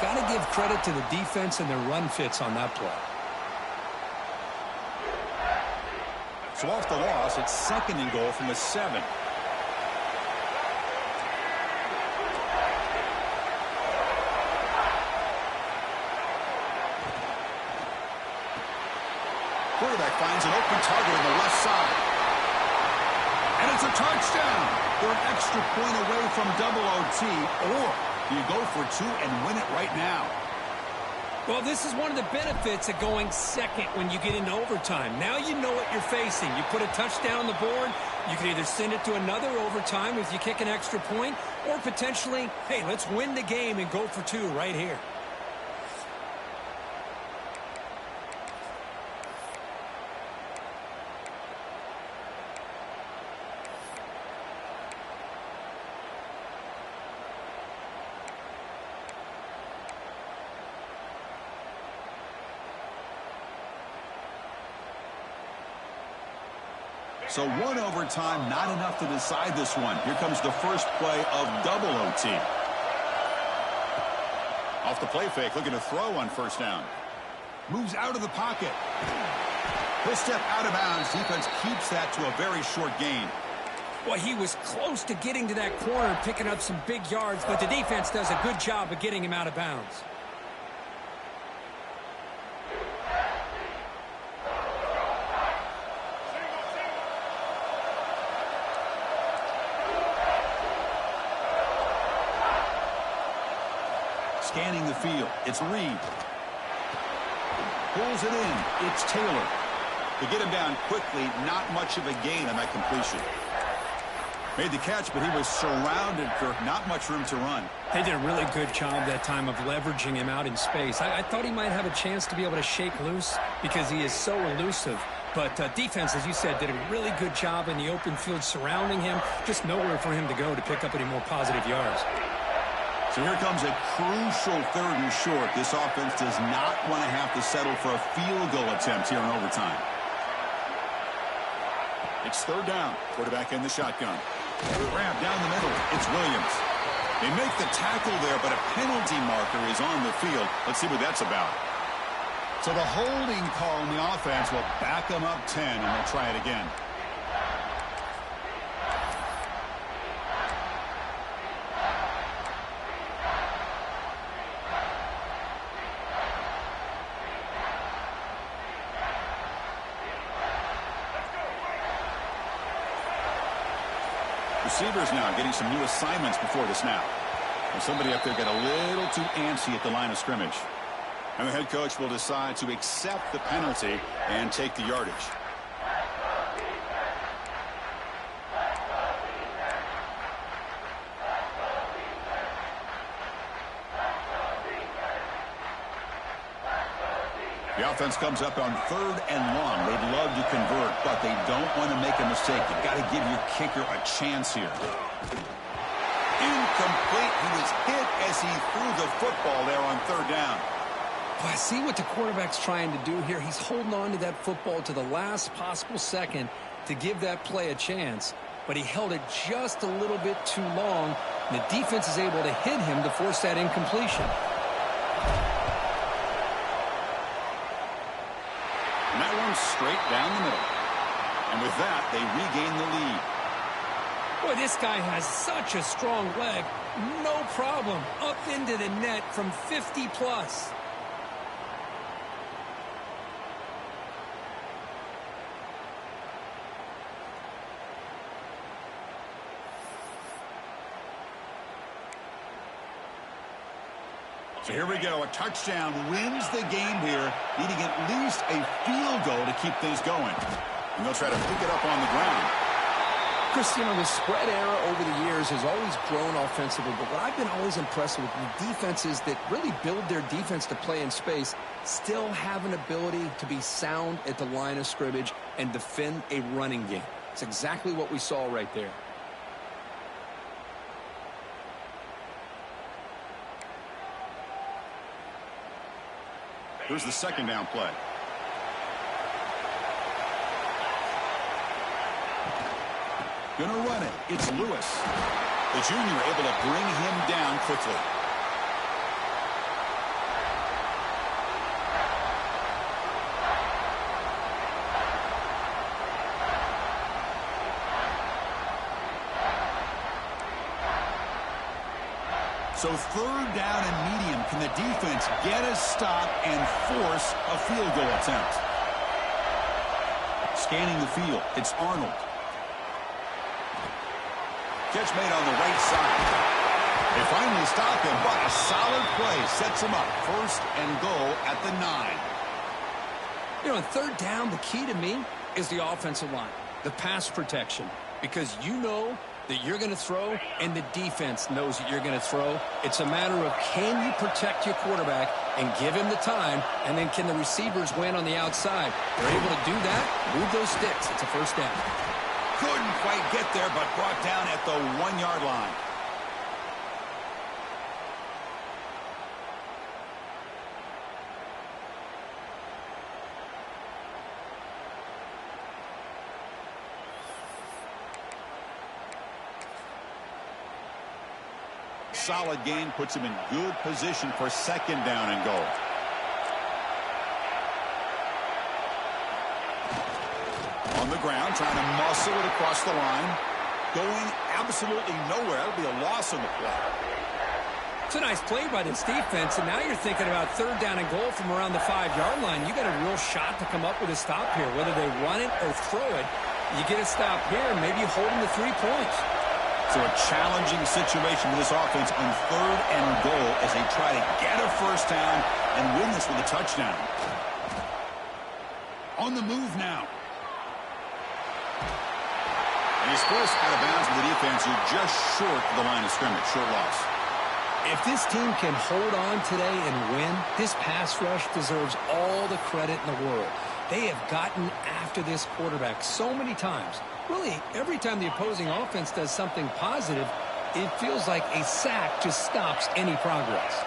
S4: Got to give credit to the defense and their run fits on that play.
S3: So off the loss, it's 2nd and goal from the 7. Quarterback finds an open target on the left side. And it's a touchdown. They're an extra point away from double OT. Or do you go for 2 and win it right now?
S4: Well, this is one of the benefits of going second when you get into overtime. Now you know what you're facing. You put a touchdown on the board, you can either send it to another overtime if you kick an extra point, or potentially, hey, let's win the game and go for 2 right here.
S3: So 1 overtime, not enough to decide this one. Here comes the first play of double OT. Off the play fake, looking to throw on 1st down. Moves out of the pocket. He'll step out of bounds. Defense keeps that to a very short gain.
S4: Well, he was close to getting to that corner, picking up some big yards, but the defense does a good job of getting him out of bounds.
S3: Scanning the field, it's Reed. Pulls it in, it's Taylor. To get him down quickly, not much of a gain on that completion. Made the catch, but he was surrounded for not much room to run.
S4: They did a really good job that time of leveraging him out in space. I thought he might have a chance to be able to shake loose because he is so elusive. But defense, as you said, did a really good job in the open field surrounding him. Just nowhere for him to go to pick up any more positive yards.
S3: So here comes a crucial 3rd and short. This offense does not want to have to settle for a field goal attempt here in overtime. It's 3rd down. Quarterback in the shotgun. Grab down the middle. It's Williams. They make the tackle there, but a penalty marker is on the field. Let's see what that's about. So the holding call on the offense will back them up 10, and they'll try it again. Receivers now getting some new assignments before the snap. And somebody up there got a little too antsy at the line of scrimmage. And the head coach will decide to accept the penalty and take the yardage. The offense comes up on 3rd and long. They'd love to convert, but they don't want to make a mistake. You've got to give your kicker a chance here. Incomplete. He was hit as he threw the football there on 3rd down.
S4: Well, I see what the quarterback's trying to do here. He's holding on to that football to the last possible second to give that play a chance, but he held it just a little bit too long, and the defense is able to hit him to force that incompletion.
S3: And that one's straight down the middle. And with that, they regain the lead.
S4: Boy, this guy has such a strong leg. No problem. Up into the net from 50 plus.
S3: So here we go. A touchdown wins the game here, needing at least a field goal to keep things going. And they'll try to pick it up on the ground.
S4: Chris, you know, the spread era over the years has always grown offensively, but what I've been always impressed with the defenses that really build their defense to play in space still have an ability to be sound at the line of scrimmage and defend a running game. It's exactly what we saw right there.
S3: Here's the second down play. Gonna run it. It's Lewis. The junior able to bring him down quickly. So third down and medium. Can the defense get a stop and force a field goal attempt? Scanning the field. It's Arnold. Catch made on the right side. They finally stop him, but a solid play sets him up. First and goal at the 9.
S4: You know, on third down, the key to me is the offensive line, the pass protection, because you know that you're going to throw and the defense knows that you're going to throw. It's a matter of can you protect your quarterback and give him the time, and then can the receivers win on the outside? They're able to do that, move those sticks. It's a first down.
S3: Couldn't quite get there, but brought down at the 1-yard line. Solid gain puts him in good position for second down and goal. On the ground, trying to muscle it across the line. Going absolutely nowhere. That'll be a loss on the play.
S4: It's a nice play by this defense, and now you're thinking about third down and goal from around the 5-yard line. You got a real shot to come up with a stop here. Whether they run it or throw it, you get a stop here, and maybe you hold them to 3 points.
S3: So a challenging situation for this offense on third and goal as they try to get a first down and win this with a touchdown. On the move now. And he's forced out of bounds with the defense. You're just short of the line of scrimmage. Short loss.
S4: If this team can hold on today and win, this pass rush deserves all the credit in the world. They have gotten after this quarterback so many times. Really, every time the opposing offense does something positive, it feels like a sack just stops any progress.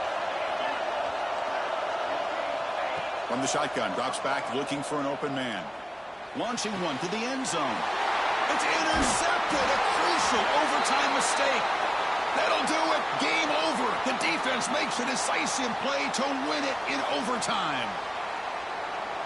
S3: From the shotgun, drops back looking for an open man. Launching one to the end zone. It's intercepted. A crucial overtime mistake. That'll do it. Game over. The defense makes a decisive play to win it in overtime.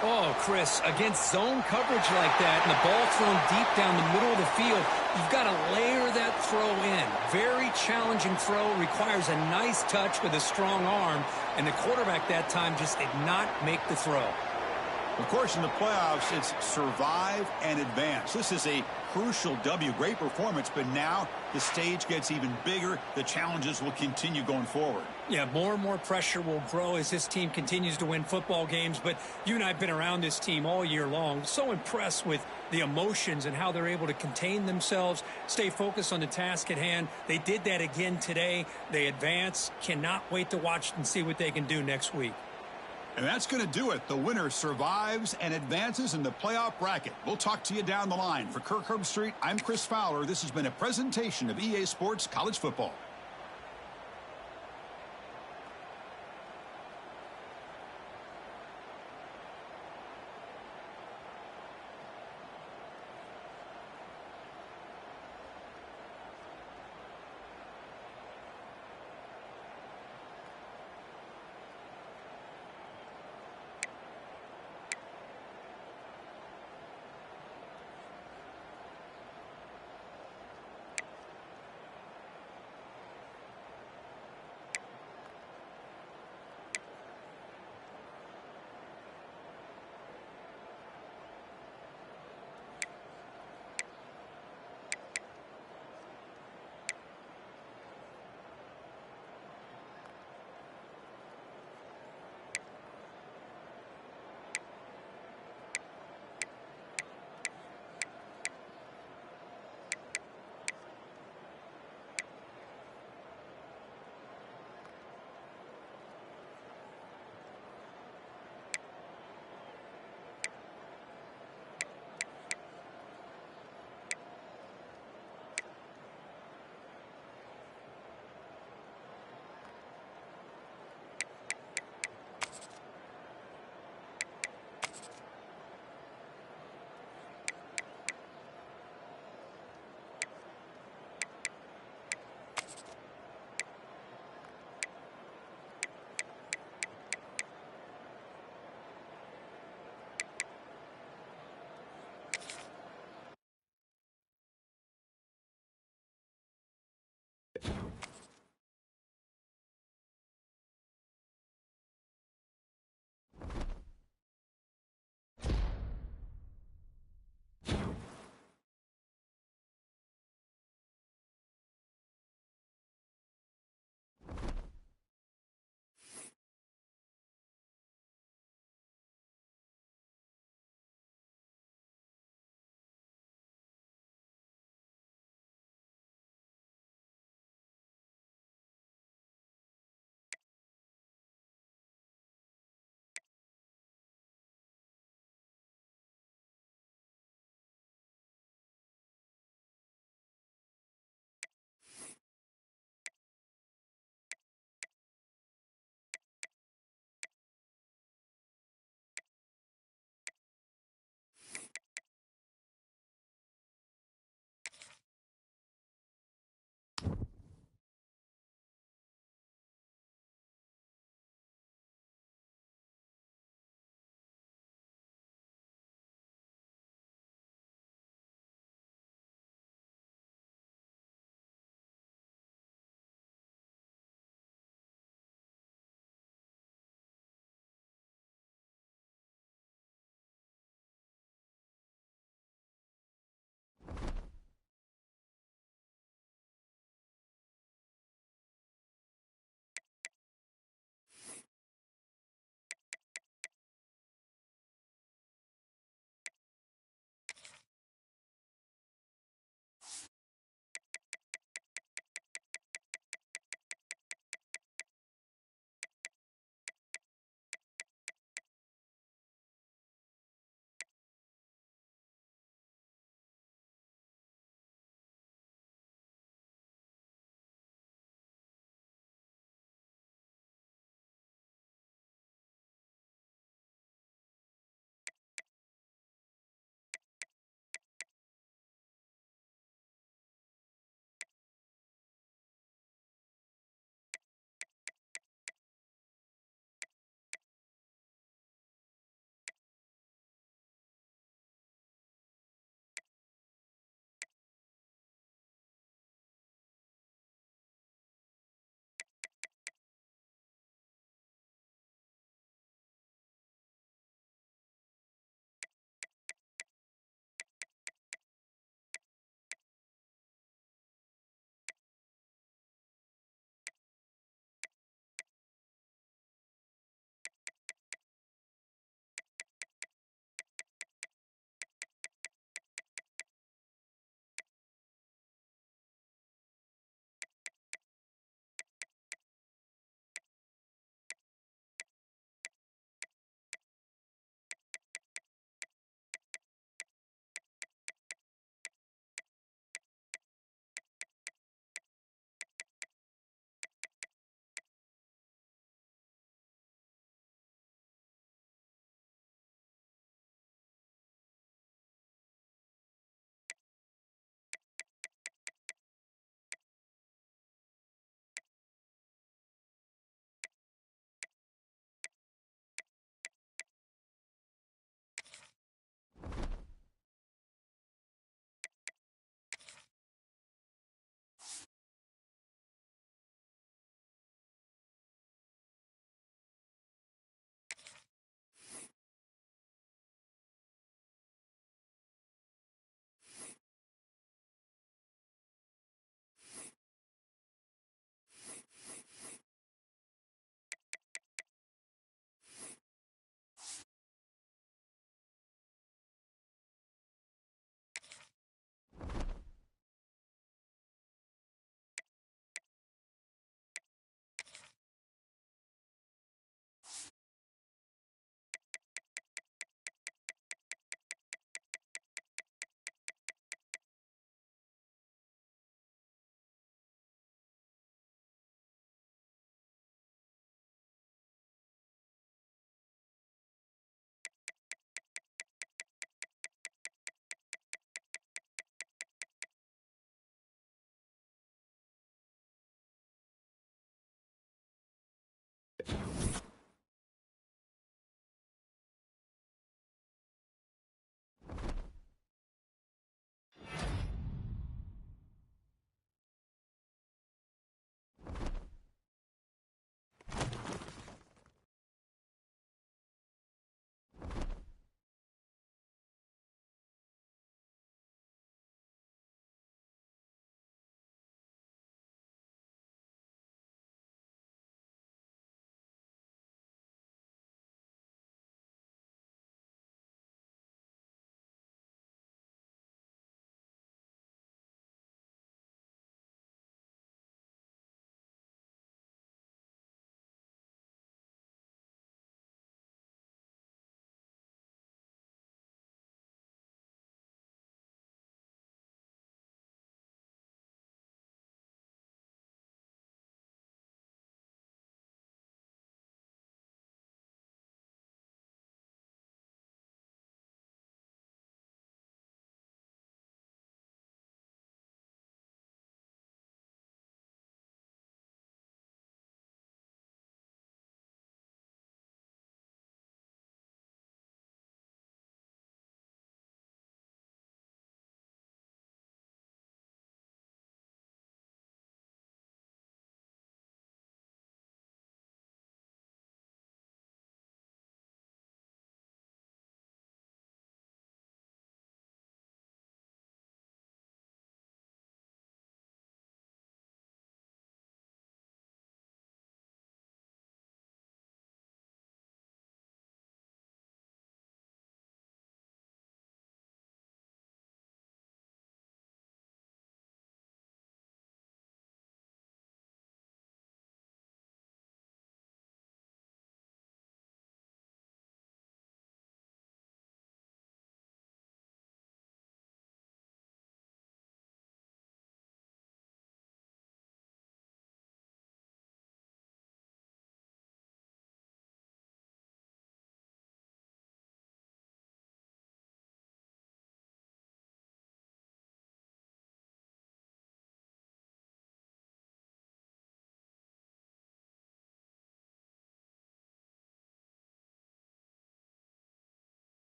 S4: Oh, Chris, against zone coverage like that and the ball thrown deep down the middle of the field, you've got to layer that throw in. Very challenging throw, requires a nice touch with a strong arm, and the quarterback that time just did not make the throw.
S3: Of course, in the playoffs, it's survive and advance. This is a crucial W. Great performance, but now the stage gets even bigger. The challenges will continue going forward.
S4: Yeah, more and more pressure will grow as this team continues to win football games, but you and I have been around this team all year long. So impressed with the emotions and how they're able to contain themselves, stay focused on the task at hand. They did that again today. They advance. Cannot wait to watch and see what they can do next week.
S3: And that's going to do it. The winner survives and advances in the playoff bracket. We'll talk to you down the line. For Kirk Herbstreit, I'm Chris Fowler. This has been a presentation of EA Sports College Football.